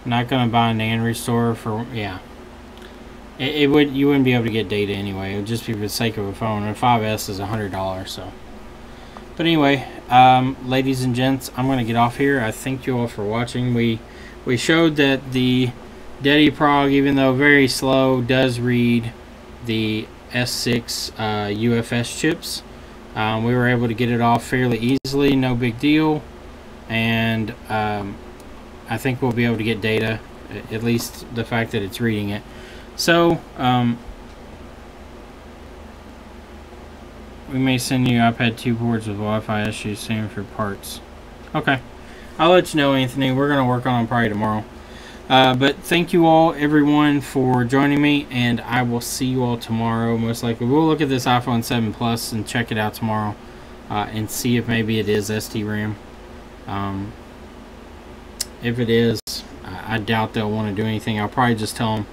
Not going to buy a NAND restore for, yeah. You wouldn't be able to get data anyway. It would just be for the sake of a phone. And 5S is $100, so. But anyway, ladies and gents, I'm going to get off here. I thank you all for watching. We showed that the DediProg, even though very slow, does read the S6 UFS chips. We were able to get it off fairly easily, no big deal. And I think we'll be able to get data, at least the fact that it's reading it. So, we may send you iPad 2 boards with Wi-Fi issues soon for parts. Okay. I'll let you know, Anthony. We're going to work on them probably tomorrow. But thank you all, everyone, for joining me, and I will see you all tomorrow, most likely. We'll look at this iPhone 7 Plus and check it out tomorrow and see if maybe it is SD-RAM. If it is, I doubt they'll want to do anything. I'll probably just tell them,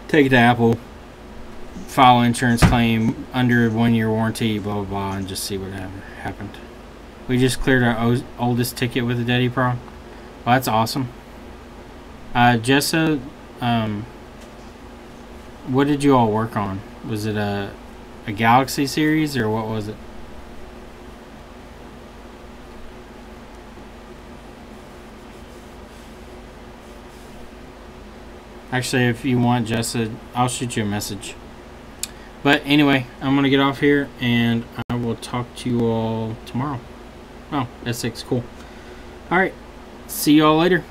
take it to Apple, file insurance claim under 1-year warranty, blah, blah, blah, and just see what happened. We just cleared our oldest ticket with the DediProg. Well, that's awesome. Jessa, what did you all work on? Was it a Galaxy series, or what was it? Actually, if you want, Jessa, I'll shoot you a message. But anyway, I'm going to get off here, and I will talk to you all tomorrow. Oh, S6, cool. Alright, see you all later.